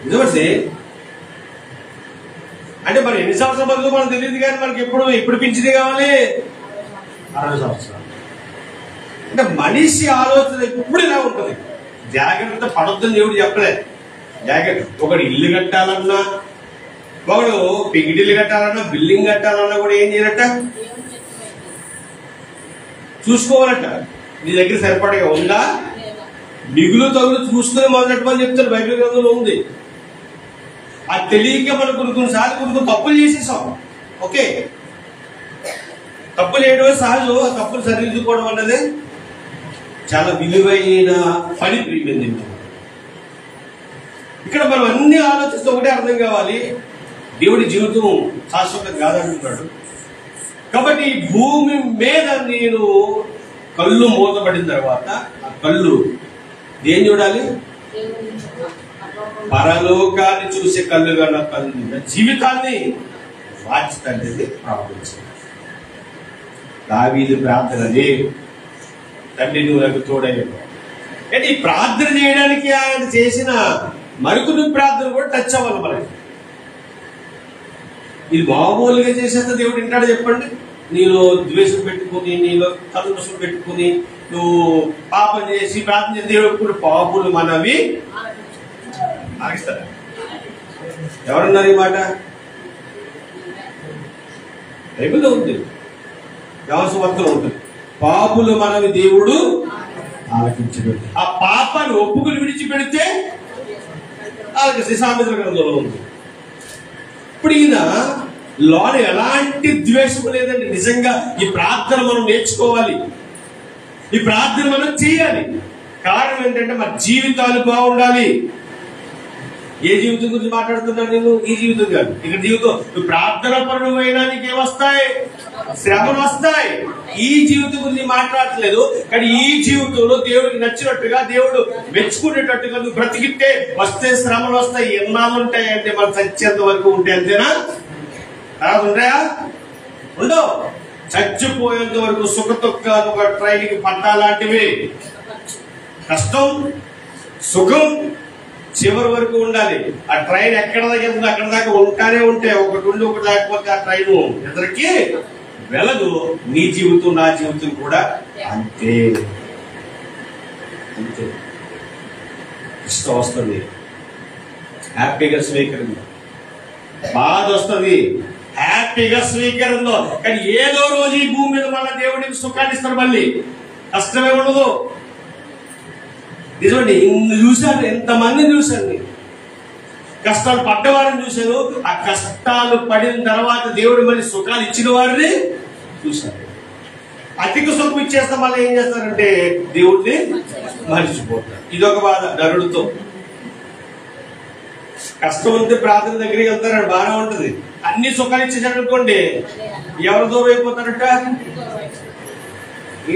నిజమండి. అంటే మరి ఎన్ని సంవత్సరాల బదులు మనకు తెలియదు, కానీ మనకి ఎప్పుడు పింఛనే కావాలి? 60 సంవత్సరాలు. అంటే మనిషి ఆలోచన ఎప్పుడు ఇలా ఉంటుంది. జాగ్రత్త పడొద్దని దేవుడు చెప్పలేదు. జాగ్రత్త. ఒకటి ఇల్లు కట్టాలన్నా, ఒకడు పెంకిటిల్లు కట్టాలన్నా, బిల్డింగ్ కట్టాలన్నా కూడా ఏం చేయాలట, చూసుకోవాలట. నీ దగ్గర సరిపడగా ఉందా, మిగులు తగులు చూసుకుని మొదలెట్టమని చెప్తారు. బైబిల్ గ్రంథంలో ఉంది. అది తెలియక మనం కొన్నిసార్లు తప్పులు చేసేసాం. ఓకే, తప్పులు చేయడం సహజం. ఆ తప్పులు సరిదిద్దుకోవడం అన్నది చాలా విలువైన పని. ప్రియమైంది, ఇక్కడ మనం అన్ని ఆలోచిస్తూ ఒకటే అర్థం కావాలి, దేవుడి జీవితం శాశ్వతం కాదంటున్నాడు. కాబట్టి ఈ భూమి మీద నేను కళ్ళు మూతపడిన తర్వాత ఆ కళ్ళు ఏం చూడాలి? పరలోకాన్ని చూసే కళ్ళుగా నా కళ్ళు జీవితాన్ని వాచితండి ప్రార్థించాలి. దావీదు ప్రార్థనది. తండ్రి నువ్వు నాకు తోడయ్యావు. కానీ ఈ ప్రార్థన చేయడానికి ఆయన చేసిన మరికొన్ని ప్రార్థన కూడా టచ్ అవ్వాలి మనకి. ఇది మామూలుగా చేసేస్తే దేవుడు వింటాడు చెప్పండి? నీలో ద్వేషం పెట్టుకుని, నీలో కలుషం పెట్టుకుని నువ్వు పాపం చేసి ప్రార్థన చేసి దేవుడు కూడా పాపులు మనవి ఆగిస్తాడు. ఎవరన్నారు ఈ మాట? బైబిల్లో ఉంది, యోహాను వార్తలో ఉంటుంది. పాపులు మనవి దేవుడు ఆలకించడు. ఆ పాపాన్ని ఒప్పుకుని విడిచిపెడితే ఆలకిస్తే సామెతల గ్రంథంలో ఉంది. ఇప్పుడు ఈయన లోన ఎలాంటి ద్వేషం లేదండి. నిజంగా ఈ ప్రార్థన మనం నేర్చుకోవాలి, ఈ ప్రార్థన మనం చేయాలి. కారణం ఏంటంటే మన జీవితాలు బాగుండాలి. ఏ జీవితం గురించి మాట్లాడుతున్నాను నేను? ఈ జీవితం కాదు. ఇక్కడ జీవితం నువ్వు ప్రార్థన పరుడు అయినా నీకేం వస్తాయి? శ్రమలు వస్తాయి. ఈ జీవితం గురించి మాట్లాడట్లేదు. కానీ ఈ జీవితంలో దేవుడికి నచ్చినట్టుగా, దేవుడు మెచ్చుకునేటట్టుగా నువ్వు బ్రతికితే వస్తే శ్రమలు వస్తాయి. ఎన్నాళ్ళు ఉంటాయి అంటే మనం చచ్చేంత వరకు ఉంటాయి. అంతేనా? తర్వాత ఉంటాయా? ఉండవు. చచ్చిపోయేంత వరకు సుఖదుఖాలు ఒక ట్రైన్కి పట్టాలాంటివి. కష్టం సుఖం చివరి వరకు ఉండాలి. ఆ ట్రైన్ ఎక్కడ దాకా వెళ్తుంది అక్కడ దాకా ఉంటానే ఉంటాయి. ఒకటి ఉండి ఒకటి లేకపోతే ఆ ట్రైన్ ఎదురికి వెళ్ళదు. నీ జీవితం నా జీవితం కూడా అంతే అంతే. ఇష్టం వస్తుంది, హ్యాపీగా స్వీకరించు. బాధ వస్తుంది, హ్యాపీగా స్వీకరించు. కానీ ఏదో రోజు ఈ భూమి మీద మళ్ళీ దేవుడికి సుఖాన్ని ఇస్తారు. మళ్ళీ కష్టమే ఉండదు. నిజమండి, ఇన్ని చూశాను, ఎంతమందిని చూశాను. కష్టాలు పడ్డవారిని చూశాను. ఆ కష్టాలు పడిన తర్వాత దేవుడు మళ్ళీ సుఖాలు ఇచ్చిన వారిని చూశాను. అధిక సుఖం ఇచ్చేస్తే మళ్ళీ ఏం చేస్తారంటే దేవుడిని మర్చిపోతారు. ఇదొక బాధ నరుడితో. కష్టం ఉంటే ప్రార్థన దగ్గరికి వెళ్తారు, బాగానే ఉంటది. అన్ని సుఖాలు ఇచ్చేసాడు అనుకోండి, ఎవరు దూరం అయిపోతారట?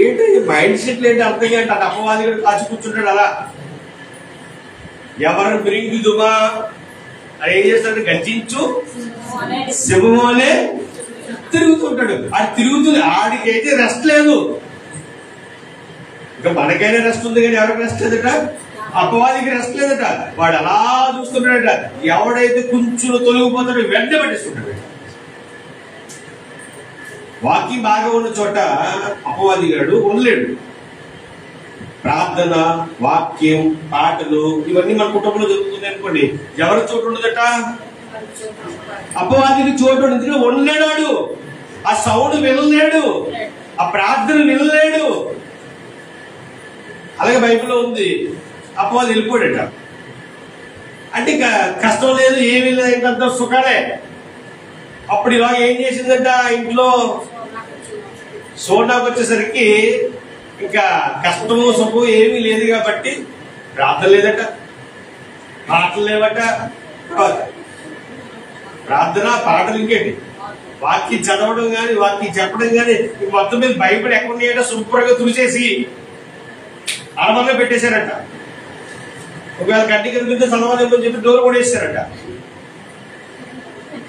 ఏంటి మైండ్ సెట్లు ఏంటి అర్థం ఏంటి? అటు అపవాది కాచి కూర్చుంటాడు. అలా ఎవరిని బ్రింగుదుమా అని ఏం చేస్తాడు? గర్జించు సింహమోలే తిరుగుతుంటాడు. ఆడు తిరుగుతుంది. ఆడికైతే రెస్ట్ లేదు. ఇంకా మనకైనా రెస్ట్ ఉంది కానీ ఎవరికి రెస్ట్ లేదట? అపవాదికి రెస్ట్ లేదట. వాడు అలా చూస్తున్నాడట. ఎవడైతే కొంచెం తొలగిపోతాడో వెంటనే పట్టిస్తుంటాడు. వాక్యం బాగా ఉన్న చోట అపవాది గాడు ఉండలేడు. ప్రార్థన, వాక్యం, పాటలు ఇవన్నీ మన కుటుంబంలో జరుగుతున్నాయి అనుకోండి, ఎవరి చోటు ఉండదట? అపవాదికి చోటు ఉండదు. ఉండలేడు. ఆ సౌండ్ వినలేడు, ఆ ప్రార్థన వినలేడు. అలాగే బైబిల్లో ఉంది, అపవాది వెళ్ళిపోయాడట. అంటే ఇంకా కష్టం లేదు, ఏమీ లేదు, ఇంకంత సుఖాలే. అప్పుడు ఇలా ఏం చేసిందంట? ఇంట్లో సోనాకు వచ్చేసరికి ఇంకా కష్టము సుఖం ఏమీ లేదు కాబట్టి ప్రార్థన లేదట, పాటలు లేవట. ప్రార్థన, పాటలు ఇంకేంటి? వాక్యం చదవడం కానీ, వాక్యం చెప్పడం కానీ మొత్తం మీద బైబిల్ ఎక్కడున్నాయట శుభ్రంగా తుడిచేసి అలమర్లో పెట్టేశారట. ఒకవేళ గడ్డి కనిపిస్తే చదవాలేమని చెప్పి డోర్ కూడా వేసారట.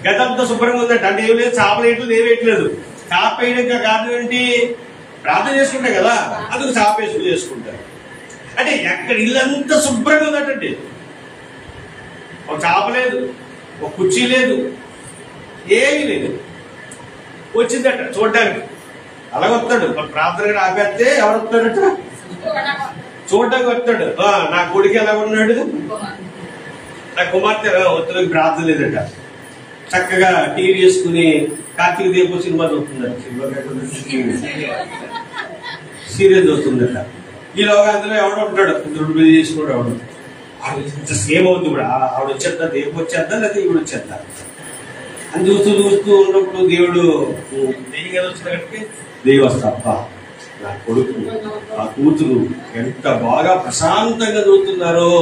గతంతో శుభ్రంగా ఉందట. అంటే ఏం లేదు, చేపలు వేయట్లేదు, ఏం వేయట్లేదు. చేప వేయడానికి కారణం ఏంటి? ప్రార్థన చేసుకుంటాం కదా, అందుకు చేప వేసుకుని చేసుకుంటారు. అంటే ఎక్కడ ఇల్లంతా శుభ్రంగా ఉందటండి. ఒక చేప లేదు, ఒక కుర్చీ లేదు, ఏమీ లేదు. వచ్చిందట చూడడానికి. అలాగ వస్తాడు. ప్రార్థన ఆపేస్తే ఎవరు వస్తాడట? చూడడానికి వస్తాడు. నా కొడుకు ఎలా ఉన్నాడు, నా కుమార్తె వస్తున్నది ప్రార్థన లేదట. చక్కగా టీవీ వేసుకుని కార్తీక దీపం సినిమా చూస్తుందట. సీరియల్ చూస్తుందట. ఈలోగా అందులో ఎవడో ఉంటాడు, దుడ్డు పెళ్లి చేసుకున్నాడు. ఎవడు ఇంత సేమ్ అవుతుంది కూడా. ఆవిడ వచ్చేద్దా, దీపం వచ్చేద్దా, లేకపోతే ఈవిడ వచ్చేద్దా అని చూస్తూ చూస్తూ ఉన్నప్పుడు దేవుడు దెయ్యం కదా వచ్చినప్పటికీ దెయ్యం వస్తా, నా కొడుకు, నా కూతురు ఎంత బాగా ప్రశాంతంగా చూస్తున్నారో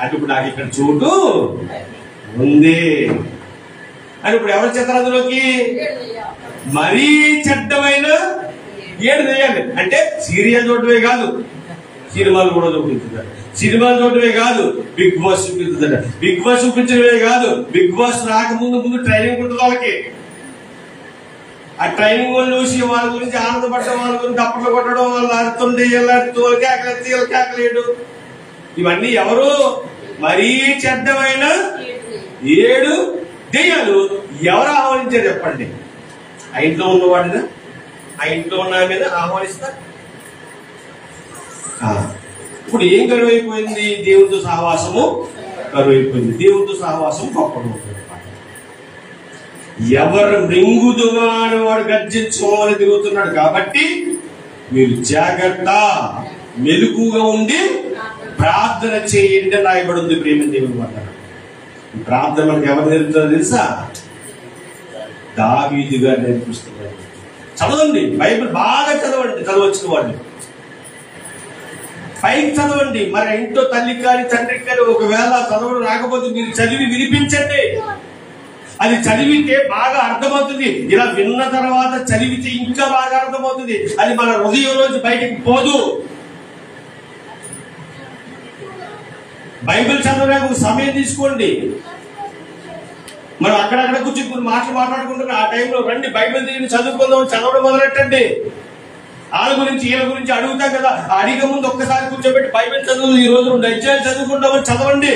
అంటే ఇప్పుడు నాకు ఇక్కడ చోటు ఉంది అని. ఇప్పుడు ఎవరు చేస్తారు అందులోకి? మరీ చెడ్డమైన 7 దెయ్యాలు. అంటే సీరియల్ చూడటమే కాదు, సినిమాలు కూడా చూపించుతారు. సినిమాలు చూడటమే కాదు, బిగ్ బాస్ చూపిస్తుందట. బిగ్ బాస్ చూపించడమే కాదు, బిగ్ బాస్ రాకముందు ట్రైనింగ్ ఉంటుంది వాళ్ళకి. ఆ ట్రైనింగ్ వాళ్ళు చూసి వాళ్ళ గురించి ఆనందపడడం, వాళ్ళ గురించి అప్పట్లో కొట్టడం, వాళ్ళు అరుతుండే వీళ్ళ కేకలేడు. ఇవన్నీ ఎవరు? మరీ చెడ్డమైన 7 దెయ్యాలు ఎవరు ఆహ్వానించారు చెప్పండి? ఆ ఇంట్లో ఉన్నవాడినా, ఆ ఇంట్లో ఉన్న మీద ఆహ్వానిస్తా. ఇప్పుడు ఏం కరువైపోయింది? దేవునితో సహవాసము కరువైపోయింది. దేవునితో సహవాసం గొప్పగా ఉంటుంది. ఎవరు మృంగుదువా అని వాడు గర్జించుకోమని తిరుగుతున్నాడు. కాబట్టి మీరు జాగ్రత్త, మెలకుగా ఉండి ప్రార్థన చేయండి రాయబడి ఉంది. ప్రేమ దేవుని వల్ల ప్రార్థన మనకి ఎవరు నేర్పుతారో తెలుసా? దావీదు గారు నేర్పిస్తున్నారు. చదవండి, బైబిల్ బాగా చదవండి. చదవచ్చిన వాళ్ళు పైకి చదవండి. మరి ఇంట్లో తల్లికి కానీ తండ్రికి కానీ ఒకవేళ చదవడం రాకపోతే మీరు చదివి వినిపించండి. అది చదివితే బాగా అర్థమవుతుంది. ఇలా విన్న తర్వాత చదివితే ఇంకా బాగా అర్థమవుతుంది. అది మన హృదయంలోంచి బయటికి పోదు. బైబిల్ చదవడానికి ఒక సమయం తీసుకోండి. మనం అక్కడక్కడ కూర్చుని మాట్లాడుకుంటున్నాం. ఆ టైంలో రండి, బైబిల్ తీసి చదువుకుందాం, చదవడం మొదలెట్టండి. వాళ్ళ గురించి వీళ్ళ గురించి అడుగుతాం కదా, అడిగే ముందు ఒక్కసారి కూర్చోబెట్టి బైబిల్ చదువు, ఈ రోజు 2 అధ్యాయాలు చదువుకుంటామని చదవండి.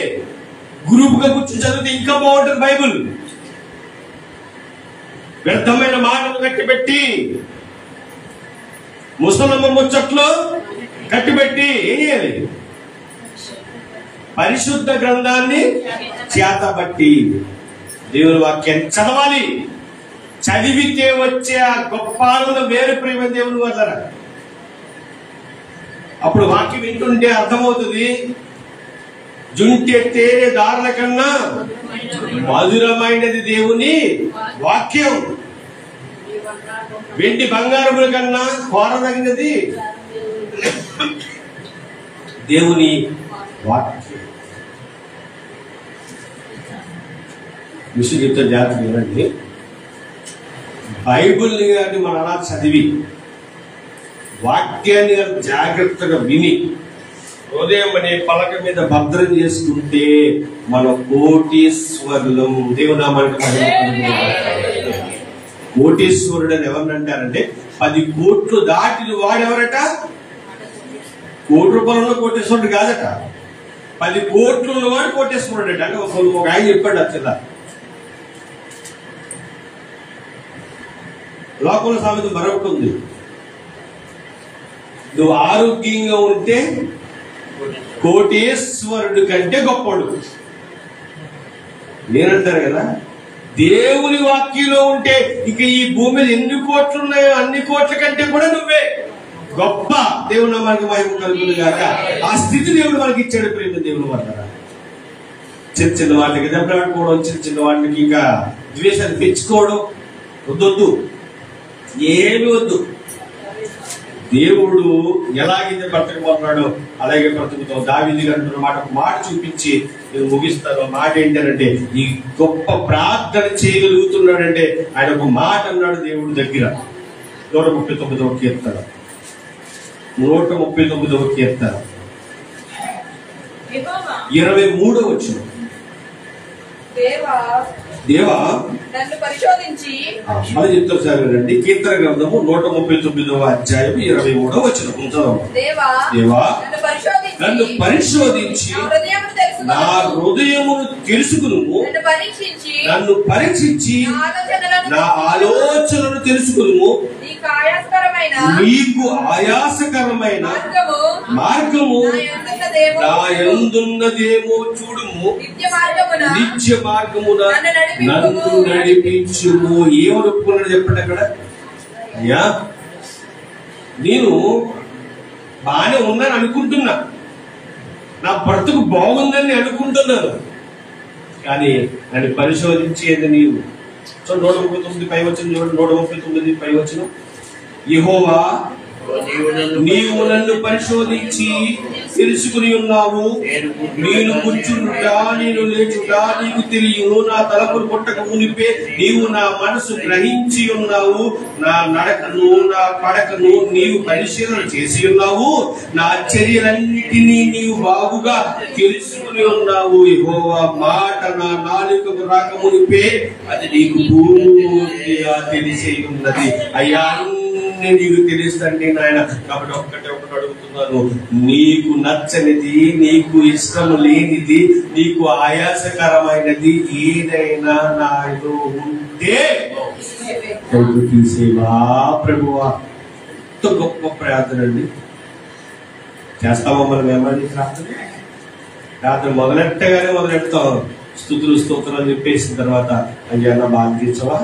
గ్రూప్ గా కూర్చొని చదివితే ఇంకా బాగుంటుంది బైబిల్. వ్యర్థమైన మాటలు కట్టిపెట్టి, ముసలమ్మ ముచ్చట్లు కట్టిపెట్టి ఏం చేయాలి? పరిశుద్ధ గ్రంథాన్ని చేతబట్టి దేవుని వాక్యాన్ని చదవాలి. చదివితే వచ్చే ఆ గొప్ప ఆనందం వేరు. ప్రేమ దేవుని వల్ల అప్పుడు వాక్యం వింటుంటే అర్థమవుతుంది. జుంటె తేనె దారుల కన్నా మధురమైనది దేవుని వాక్యం. వెండి బంగారముల కన్నా కోరదగినది దేవుని వాక్యం. విషయం చెప్తే జాగ్రత్త వినండి. బైబిల్ని కానీ మనం అలా చదివి వాక్యాన్ని జాగ్రత్తగా విని హృదయం అనే పలక మీద భద్రం చేసుకుంటే మన కోటీశ్వరులం. దేవునామానికి కోటీశ్వరుడు అని ఎవరిని అంటారంటే 10 కోట్లు దాటిన వాడెవరట? ₹1 కోటీశ్వరుడు కాదట. 10 కోట్లు ఉన్నవాడు కోటీశ్వరుడు అంటే ఒక ఆయన చెప్పాడు. అసలు లోకంలో సామెత మరొకటి ఉంది. నువ్వు ఆరోగ్యంగా ఉంటే కోటీశ్వరుడు కంటే గొప్పడు. నేనంటారు కదా, దేవుని వాక్యంలో ఉంటే ఇక ఈ భూమి మీద ఎన్ని కోట్లు ఉన్నాయో అన్ని కోట్ల కంటే కూడా నువ్వే గొప్ప. దేవుని నామానికి మహిమ కలుగును గాక. ఆ స్థితి దేవుడు మనకి ఇచ్చాడు. ప్రేమ దేవుని వల్ల చిన్న చిన్న వాటికి దెబ్బలాడుకోవడం, చిన్న చిన్న వాటికి ఇంకా ద్వేషాన్ని పెంచుకోవడం వద్దొద్దు, ఏమి వద్దు. దేవుడు ఎలాగైతే బ్రతకపోతున్నాడో అలాగే బ్రతుకుతావు. దావీదు అంటున్న మాట చూపించి నేను ముగిస్తాను. మాట ఏంటంటే, ఈ గొప్ప ప్రార్థన చేయగలుగుతున్నాడంటే ఆయన ఒక మాట అన్నాడు దేవుడి దగ్గర. 139వ కీర్తన 139వ కీర్తన 23వ వచనం. దేవా నన్ను పరిశోధించి మళ్ళీ చెప్తారు సార్ వినండి. కీర్తన గ్రంథము 139వ అధ్యాయం 23వ వచనం. దేవా నన్ను పరిశోధించి నా హృదయమును తెలుసుకును, నన్ను పరీక్షించి నా ఆలోచనను తెలుసుకును. నీకు ఆయాసకరమైన మార్గము నా యందున్నదేమో చూడుము, నిత్య మార్గమున నన్ను నడిపించుము. ఏమనుకున్నాడు చెప్పండి అక్కడ? అయ్యా నేను బాగానే ఉన్నాను అనుకుంటున్నా, నా బ్రతుకు బాగుందని అనుకుంటున్నాను, కానీ నన్ను పరిశోధించేది నీవు. సో 139 పై వచ్చిన చూడండి. 139 పై వచ్చిన. యెహోవా నీవు నన్ను పరిశోధించి తెలుసుకుని ఉన్నావు. నేను కూర్చుంటా, నేను లేచుటా నీకు తెలియను. నా తలపులు పుట్టక మునిపే నీవు నా మనసు గ్రహించి ఉన్నావు. నా నడకను నా పడకను నీవు పరిశీలన చేసి ఉన్నావు. నా చర్యలన్నిటినీ నీవు బాగుగా తెలుసుకుని ఉన్నావు. యెహోవా మాట నా నాలుకకు రాక మునిపే అది నీకు పూర్తిగా తెలిసి ఉన్నది. అయ్యా నీకు తెలుస్తండి నాయన. కాబట్టి ఒకటి అడుగుతున్నాను, నీకు నచ్చనిది, నీకు ఇష్టం లేనిది, నీకు ఆయాసకరమైనది ఏదైనా నాలో ఉంటే తీసేవా ప్రభువా. ఎంతో గొప్ప ప్రార్థన అండి. చేస్తామా మనం ఏమని ప్రార్థన మొదలెట్టగానే స్తుతులు స్తోత్రాలు చెప్పేసిన తర్వాత అయ్యా నా బాధ తీర్చవా,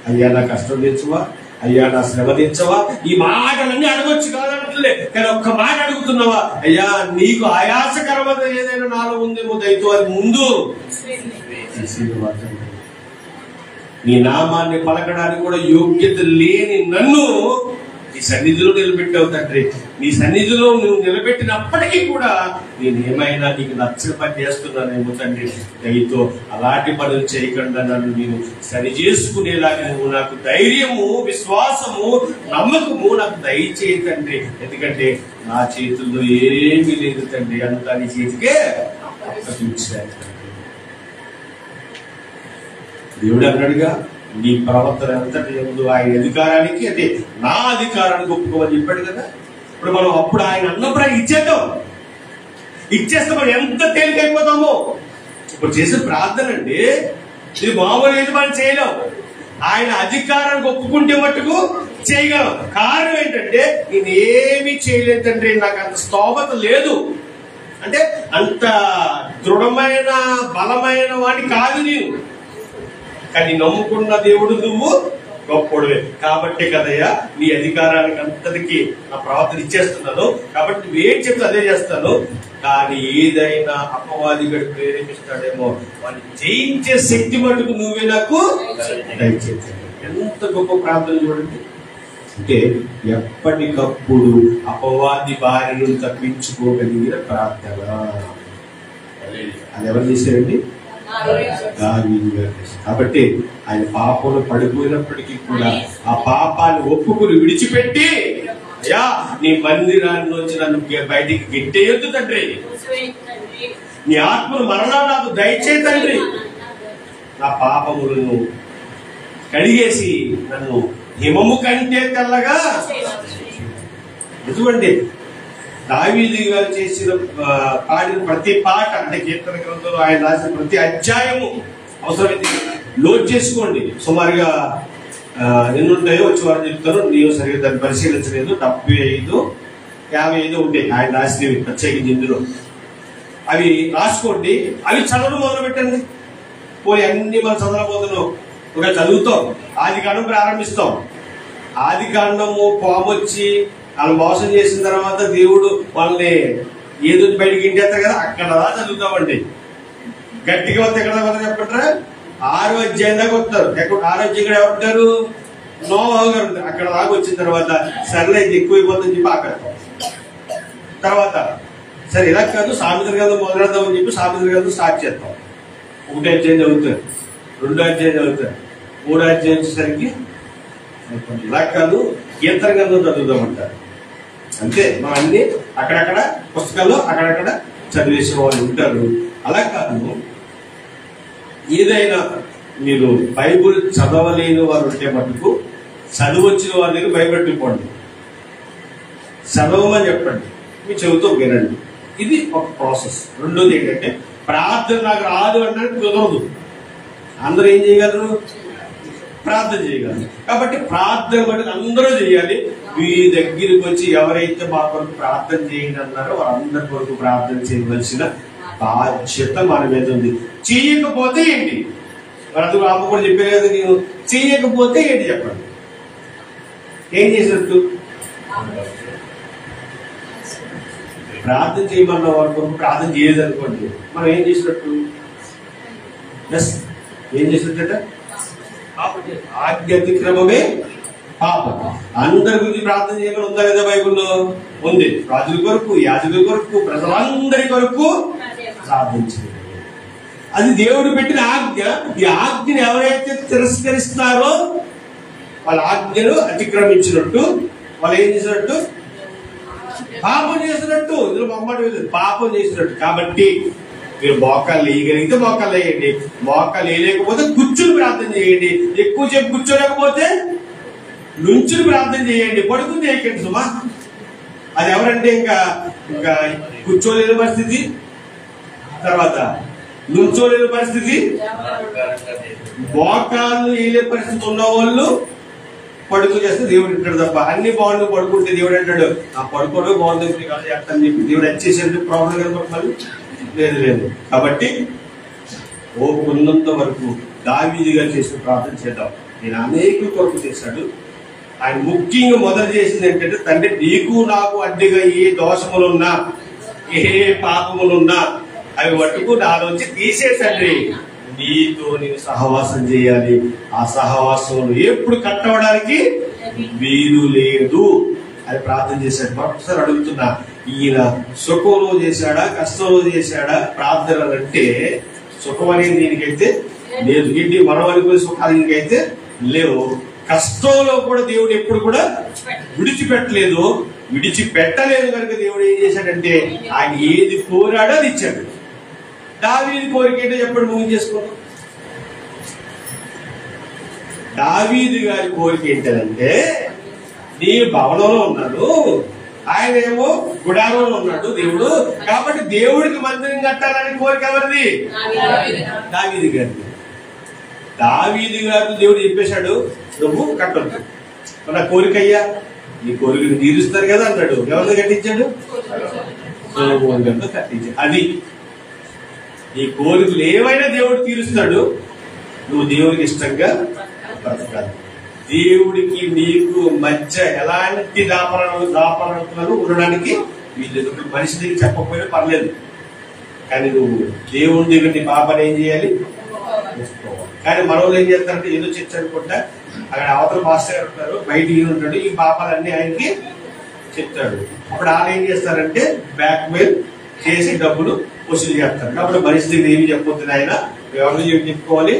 అయ్యా నా కష్టం తీర్చవా, అయ్యా నా శ్రమ తీర్చవా. ఈ మాటలన్నీ అడగొచ్చు కాదంటే, కానీ ఒక్క మాట అడుగుతున్నావా, అయ్యా నీకు ఆయాసకరమైన ఏదైనా నాలో ఉందేమో దయతో అది ముందు నీ నామాన్ని పలకడానికి కూడా యోగ్యత లేని నన్ను నీ సన్నిధిలో నిలబెట్టావు తండ్రి. నీ సన్నిధిలో నువ్వు నిలబెట్టినప్పటికీ కూడా నేనేమైనా నీకు నచ్చని పని చేస్తున్నానేమో తండ్రి. దయతో అలాంటి పనులు చేయకుండా నన్ను నేను సరి చేసుకునేలాగా నువ్వు నాకు ధైర్యము, విశ్వాసము, నమ్మకము నాకు దయచేయి తండ్రి. ఎందుకంటే నా చేతుల్లో ఏమీ లేదు తండ్రి, అంతా నీ చేతికే అప్పగించాను. దేవుడు అన్నాడుగా, నీ ప్రవర్తన అంతటి ముందు ఆయన అధికారానికి, అంటే నా అధికారానికి ఒప్పుకోమని చెప్పాడు కదా. ఇప్పుడు మనం అప్పుడు ఆయన అన్నప్పుడు ఆయన ఇచ్చేస్తే మనం ఎంత తేలికైపోతామో. ఇప్పుడు చేసే ప్రార్థన అండి, ఇది మామూలు ఏది మనం చేయలేం. ఆయన అధికారానికి ఒప్పుకుంటే మట్టుకు చేయగలం. కారణం ఏంటంటే నేనేమీ చేయలేదు తండ్రి, నాకు అంత స్తోమత లేదు, అంటే అంత దృఢమైన బలమైన వాడిని కాదు నేను. కానీ నమ్ముకున్న దేవుడు నువ్వు గొప్పడువే. కాబట్టి కదయ్యా నీ అధికారానికి అంతటికి నా ప్రవర్తన ఇచ్చేస్తున్నాను. కాబట్టి నువ్వేం చెప్తే అదే చేస్తాను. కానీ ఏదైనా అపవాదిగడు ప్రేరేపిస్తాడేమో వాడిని జయించే శక్తి మటుకు నువ్వే నాకు దయచేసి. ఎంత గొప్ప ప్రార్థన చూడండి. అంటే ఎప్పటికప్పుడు అపవాది బారి నుండి తప్పించుకోగలిగిన ప్రార్థన. అది ఎవరు చేశారండి? కాబట్టి ఆయన పాపంలో పడిపోయినప్పటికీ కూడా ఆ పాపాన్ని ఒప్పుకుని విడిచిపెట్టి, అయ్యా నీ మందిరాన్ని నుంచి నన్ను బయటికి గెట్టేయొద్దు తండ్రి, నీ ఆత్మను మరలా నాకు దయచేయి తండ్రి, నా పాపములను కడిగేసి నన్ను హిమము కంటే తెల్లగా. ఎటువంటి దావీదు గారు చేసిన పాడిన ప్రతి పాట, అంటే కీర్తన గ్రంథంలో ఆయన రాసిన ప్రతి అధ్యాయము అవసరమైతే లోడ్ చేసుకోండి. సుమారుగా ఎన్ని ఉంటాయో వచ్చి వారు చెప్తారు, నీవు సరిగ్గా దాన్ని పరిశీలించలేదు. 75, 55 ఉంటాయి ఆయన రాసినవి ప్రత్యేకించి ఇందులో. అవి రాసుకోండి, అవి చదవడం మొదలు పెట్టండి. పోయి అన్ని మనం చదవబోతున్నాం, ఒక చదువుతాం. ఆది కాండం ప్రారంభిస్తాం. ఆది కాండము పామొచ్చి వాళ్ళు మోసం చేసిన తర్వాత దేవుడు వాళ్ళని ఏదో బయటికి ఇంటేస్తారు కదా, అక్కడ చదువుతామండి. గట్టిగా వస్తే ఎక్కడ దాకా చెప్పంటారా? 6వ అధ్యాయం దాకా వస్తారు. 6వ అధ్యాయం ఎవరుంటారు? నోవాహు గారు ఉంటారు. అక్కడ దాకా వచ్చిన తర్వాత సర్లే ఎక్కువైపోతుందని చెప్పి ఆపేస్తాం. తర్వాత సరే ఇలా కాదు, సామెతల గ్రంథం మొదలెడదామని చెప్పి సామెతల గ్రంథం స్టార్ట్ చేస్తాం. 1వ అధ్యాయం చదువుతారు, 2వ అధ్యాయం చదువుతారు, 3వ అధ్యాయం వచ్చేసరికి ఇలా కాదు కీర్తన గ్రంథం చదువుదామంటారు. అంతే, మనం అన్ని అక్కడక్కడ పుస్తకాల్లో అక్కడక్కడ చదివేసే వాళ్ళు ఉంటారు. అలా కాదు, ఏదైనా మీరు బైబుల్ చదవలేని వారు ఉంటే మటుకు చదువు వచ్చిన వారి దగ్గర భయపెట్టుకోండి, చదవమని చెప్పండి, మీ చెబుతూ వినండి. ఇది ఒక ప్రాసెస్. రెండోది ఏంటంటే ప్రార్థన నాకు రాదు అంటే కుదరదు. అందరూ ఏం చేయగలరు? ప్రార్థన చేయగలరు. కాబట్టి ప్రార్థన మటుకు అందరూ చేయాలి. మీ దగ్గరికి వచ్చి ఎవరైతే మా కొరకు ప్రార్థన చేయండి అన్నారో వారందరి కొరకు ప్రార్థన చేయవలసిన బాధ్యత మన మీద ఉంది. చేయకపోతే ఏంటి? మనకు అమ్మ కూడా చెప్పారు కదా, నేను చేయకపోతే ఏంటి చెప్పండి, ఏం చేసినట్టు? ప్రార్థన చేయమన్న వారి కొరకు ప్రార్థన చేయదనుకోండి, మనం ఏం చేసినట్టు? ఏం చేసినట్ట? ఆజ్ఞ అతిక్రమమే పాపం. అందరి గురించి ప్రార్థన చేయమని ఉందా లేదా బైబిల్లో? ఉంది. రాజుల కొరకు, యాజకుల కొరకు, ప్రజలందరి కొరకు ప్రార్థించింది. అది దేవుడు పెట్టిన ఆజ్ఞ. ఈ ఆజ్ఞను ఎవరైతే తిరస్కరిస్తున్నారో వాళ్ళ ఆజ్ఞను అతిక్రమించినట్టు, వాళ్ళు ఏం చేసినట్టు? పాపం చేసినట్టు. ఇందులో మొహమాట పాపం చేసినట్టు. కాబట్టి మీరు మోకాలు వేయగలిగితే మోకాలు వేయండి, మోకాలు వేయలేకపోతే కూర్చుని ప్రార్థన చేయండి. ఎక్కువసేపు కూర్చోలేకపోతే నుంచుని ప్రార్థన చేయండి, పడుకుని చేయకండి సుమా. అది ఎవరంటే ఇంకా ఇంకా కూర్చోలేని పరిస్థితి, తర్వాత నుంచోలేని పరిస్థితి, మోకాళ్ళు వేయలే పరిస్థితి ఉన్న వాళ్ళు పడుకు చేస్తే దేవుడు అంటాడు తప్ప అన్ని బాగుండు పడుకుంటే దేవుడు అంటాడు ఆ పడుకోవడం బాగుంది చేస్తాను చెప్పి దేవుడు వచ్చేసేందుకు ప్రాబ్లం కనపడుతుంది. లేదు లేదు. కాబట్టి ఉన్నంత వరకు దావీదు గారు చేసిన ప్రార్థన చేద్దాం. నేను అనేక కొరకు చేశాడు. ఆయన ముఖ్యంగా మొదలు చేసింది ఏంటంటే, తండ్రి నీకు నాకు అడ్డుగా ఏ దోషములున్నా, ఏ పాపములున్నా అవి మట్టుకు నాలోంచి తీసేసండి. నీతో నేను సహవాసం చేయాలి. ఆ సహవాసంలో ఎప్పుడు కట్టవడానికి వీలు లేదు అని ప్రార్థన చేశాడు. మరొకసారి అడుగుతున్నా, ఈయన సుఖంలో చేశాడా కష్టంలో చేశాడా ప్రార్థన అంటే? సుఖం అనేది దీనికైతే లేదు. ఏంటి మనం అనుకునే సుఖాలు దీనికైతే లేవు. కష్టంలో కూడా దేవుడు ఎప్పుడు కూడా విడిచిపెట్టలేదు. విడిచిపెట్టలేదు కనుక దేవుడు ఏం చేశాడంటే ఆయన ఏది కోరాడో అది ఇచ్చాడు. దావీదు కోరిక ఏంటో ఎప్పుడు ముగించేసుకోవడం. దావీదు గారి కోరిక ఏంటంటే, నీ భవనంలో ఉన్నాడు, ఆయన ఏమో గుడారంలో ఉన్నాడు దేవుడు. కాబట్టి దేవుడికి మందిరం కట్టాలని కోరిక ఎవరిది? దావీదు గారిది. దావీదు గారు దేవుడు చెప్పేశాడు, నువ్వు కట్టొద్దు. మన కోరిక అయ్యా, నీ కోరికను తీరుస్తారు కదా అన్నాడు. ఎవరిని కట్టించాడు? కట్టించాడు. అది నీ కోరికలు ఏమైనా దేవుడు తీరుస్తాడు. నువ్వు దేవుడికి ఇష్టంగా బ్రతకాలి. దేవుడికి నీకు మధ్య ఎలాంటి దాపరణలు ఉండడానికి వీళ్ళు మనిషి దగ్గర చెప్పకపోయినా పర్లేదు, కానీ నువ్వు దేవుడి దగ్గర నీ పాపని ఏం చేయాలి? కానీ మనోళ్ళు ఏం చేస్తారంటే ఏదో చర్చ అనుకుంటా, అక్కడ అవతల మాస్టర్ గారు ఉంటారు, బయటికి ఉంటాడు, ఈ పాపాలన్నీ ఆయనకి చెప్తాడు. అప్పుడు వాళ్ళు ఏం చేస్తారంటే బ్యాక్ మెయిల్ చేసి డబ్బులు వసూలు చేస్తాడు. కాబట్టి మనిషి దగ్గర ఏమి చెప్పొద్దు. ఆయన ఎవరిని చెప్పుకోవాలి?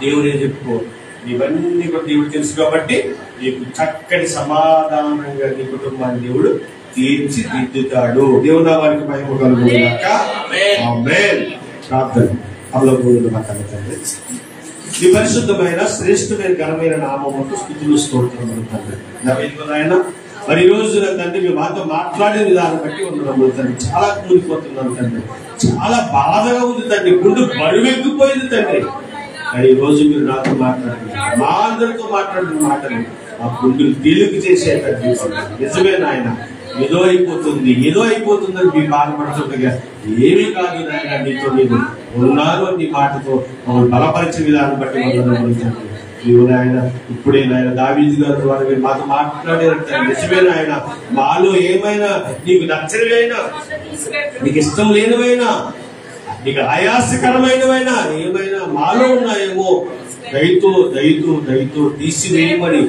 దేవుడు ఏం చెప్పుకోవాలి. ఇవన్నీ కూడా దేవుడు తెలుసు కాబట్టి నీకు చక్కటి సమాధానంగా నీ కుటుంబాన్ని దేవుడు తీర్చిదిద్దుతాడు. దేవుడు వారికి మహిమ కలుగుగాక. ఆమేన్. ప్రార్థన. తండ్రి, నీ పరిశుద్ధమైన శ్రేష్టమైన ఘనమైన నామముతో స్తుతులు స్తోత్రములు తండ్రి. ఆయన మరి ఈ రోజు తండ్రి మీ మాతో మాట్లాడే విధానం బట్టి ఉన్నాము తండ్రి. చాలా కూలిపోతున్నాను తండ్రి, చాలా బాధగా ఉంది తండ్రి, గుండె బరువెక్కిపోయింది తండ్రి. కానీ ఈ రోజు మీరు నాతో మాట్లాడండి, మా అందరితో మాట్లాడిన మాటలు ఆ గుండెలు తేలిక చేసే తండ్రి. నిజమే నాయన, ఏదో అయిపోతుందని మీ బాధపడుతుండగా ఏమీ కాదు నాయన, నీతో నేను ఉన్నాను నీ మాటతో మమ్మల్ని బలపరిచే విధానం బట్టి తండ్రి. నీవు నాయన ఇప్పుడే నాయన దావీదు గారి ద్వారా మీరు మాతో మాట్లాడారంటే నిజమే నాయన, మాలో ఏమైనా నీకు నచ్చనివైనా, నీకు ఇష్టం లేనివైనా, నీకు ఆయాసకరమైనవైనా ఏమైనా మాలో ఉన్నాయేమో దయతో తీసివేయమని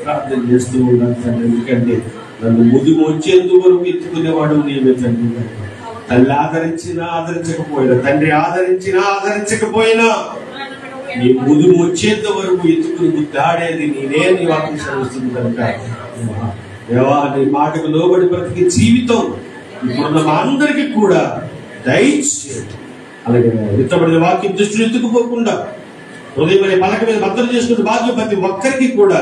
ప్రార్థన చేస్తూ ఉన్నాను తండ్రి. ఎందుకంటే నన్ను ముదుగు వచ్చేందుకు వరకు ఎత్తుకునేవాడు నీవే తండ్రి. తల్లి ఆదరించినా ఆదరించకపోయినా, తండ్రి ఆదరించకపోయినా నీ ముదుగు వచ్చేంత వరకు ఎత్తుకుని ముద్దాడేది నేనే. నీ వాక్యం చదువుతుంది కనుక దేవా, నీ మాటకు లోబడి బ్రతికే జీవితం ఇప్పుడున్న మా అందరికీ కూడా దయచేయండి. అలాగే విత్తబడిన వాక్యం దృష్టిని ఎత్తుకుపోకుండా హృదయం పలక మీద భద్రం చేసుకునే భాగ్యం ప్రతి ఒక్కరికి కూడా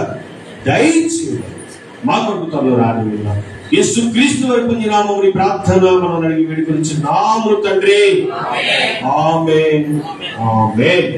దయచేయండి. మా ప్రభుత్వంలో రాని యేసు క్రీస్తు వరకు నీ నామముని ప్రార్థన మనం అడిగి వేడుకొని నామము తండ్రి. ఆమేన్. ఆమేన్.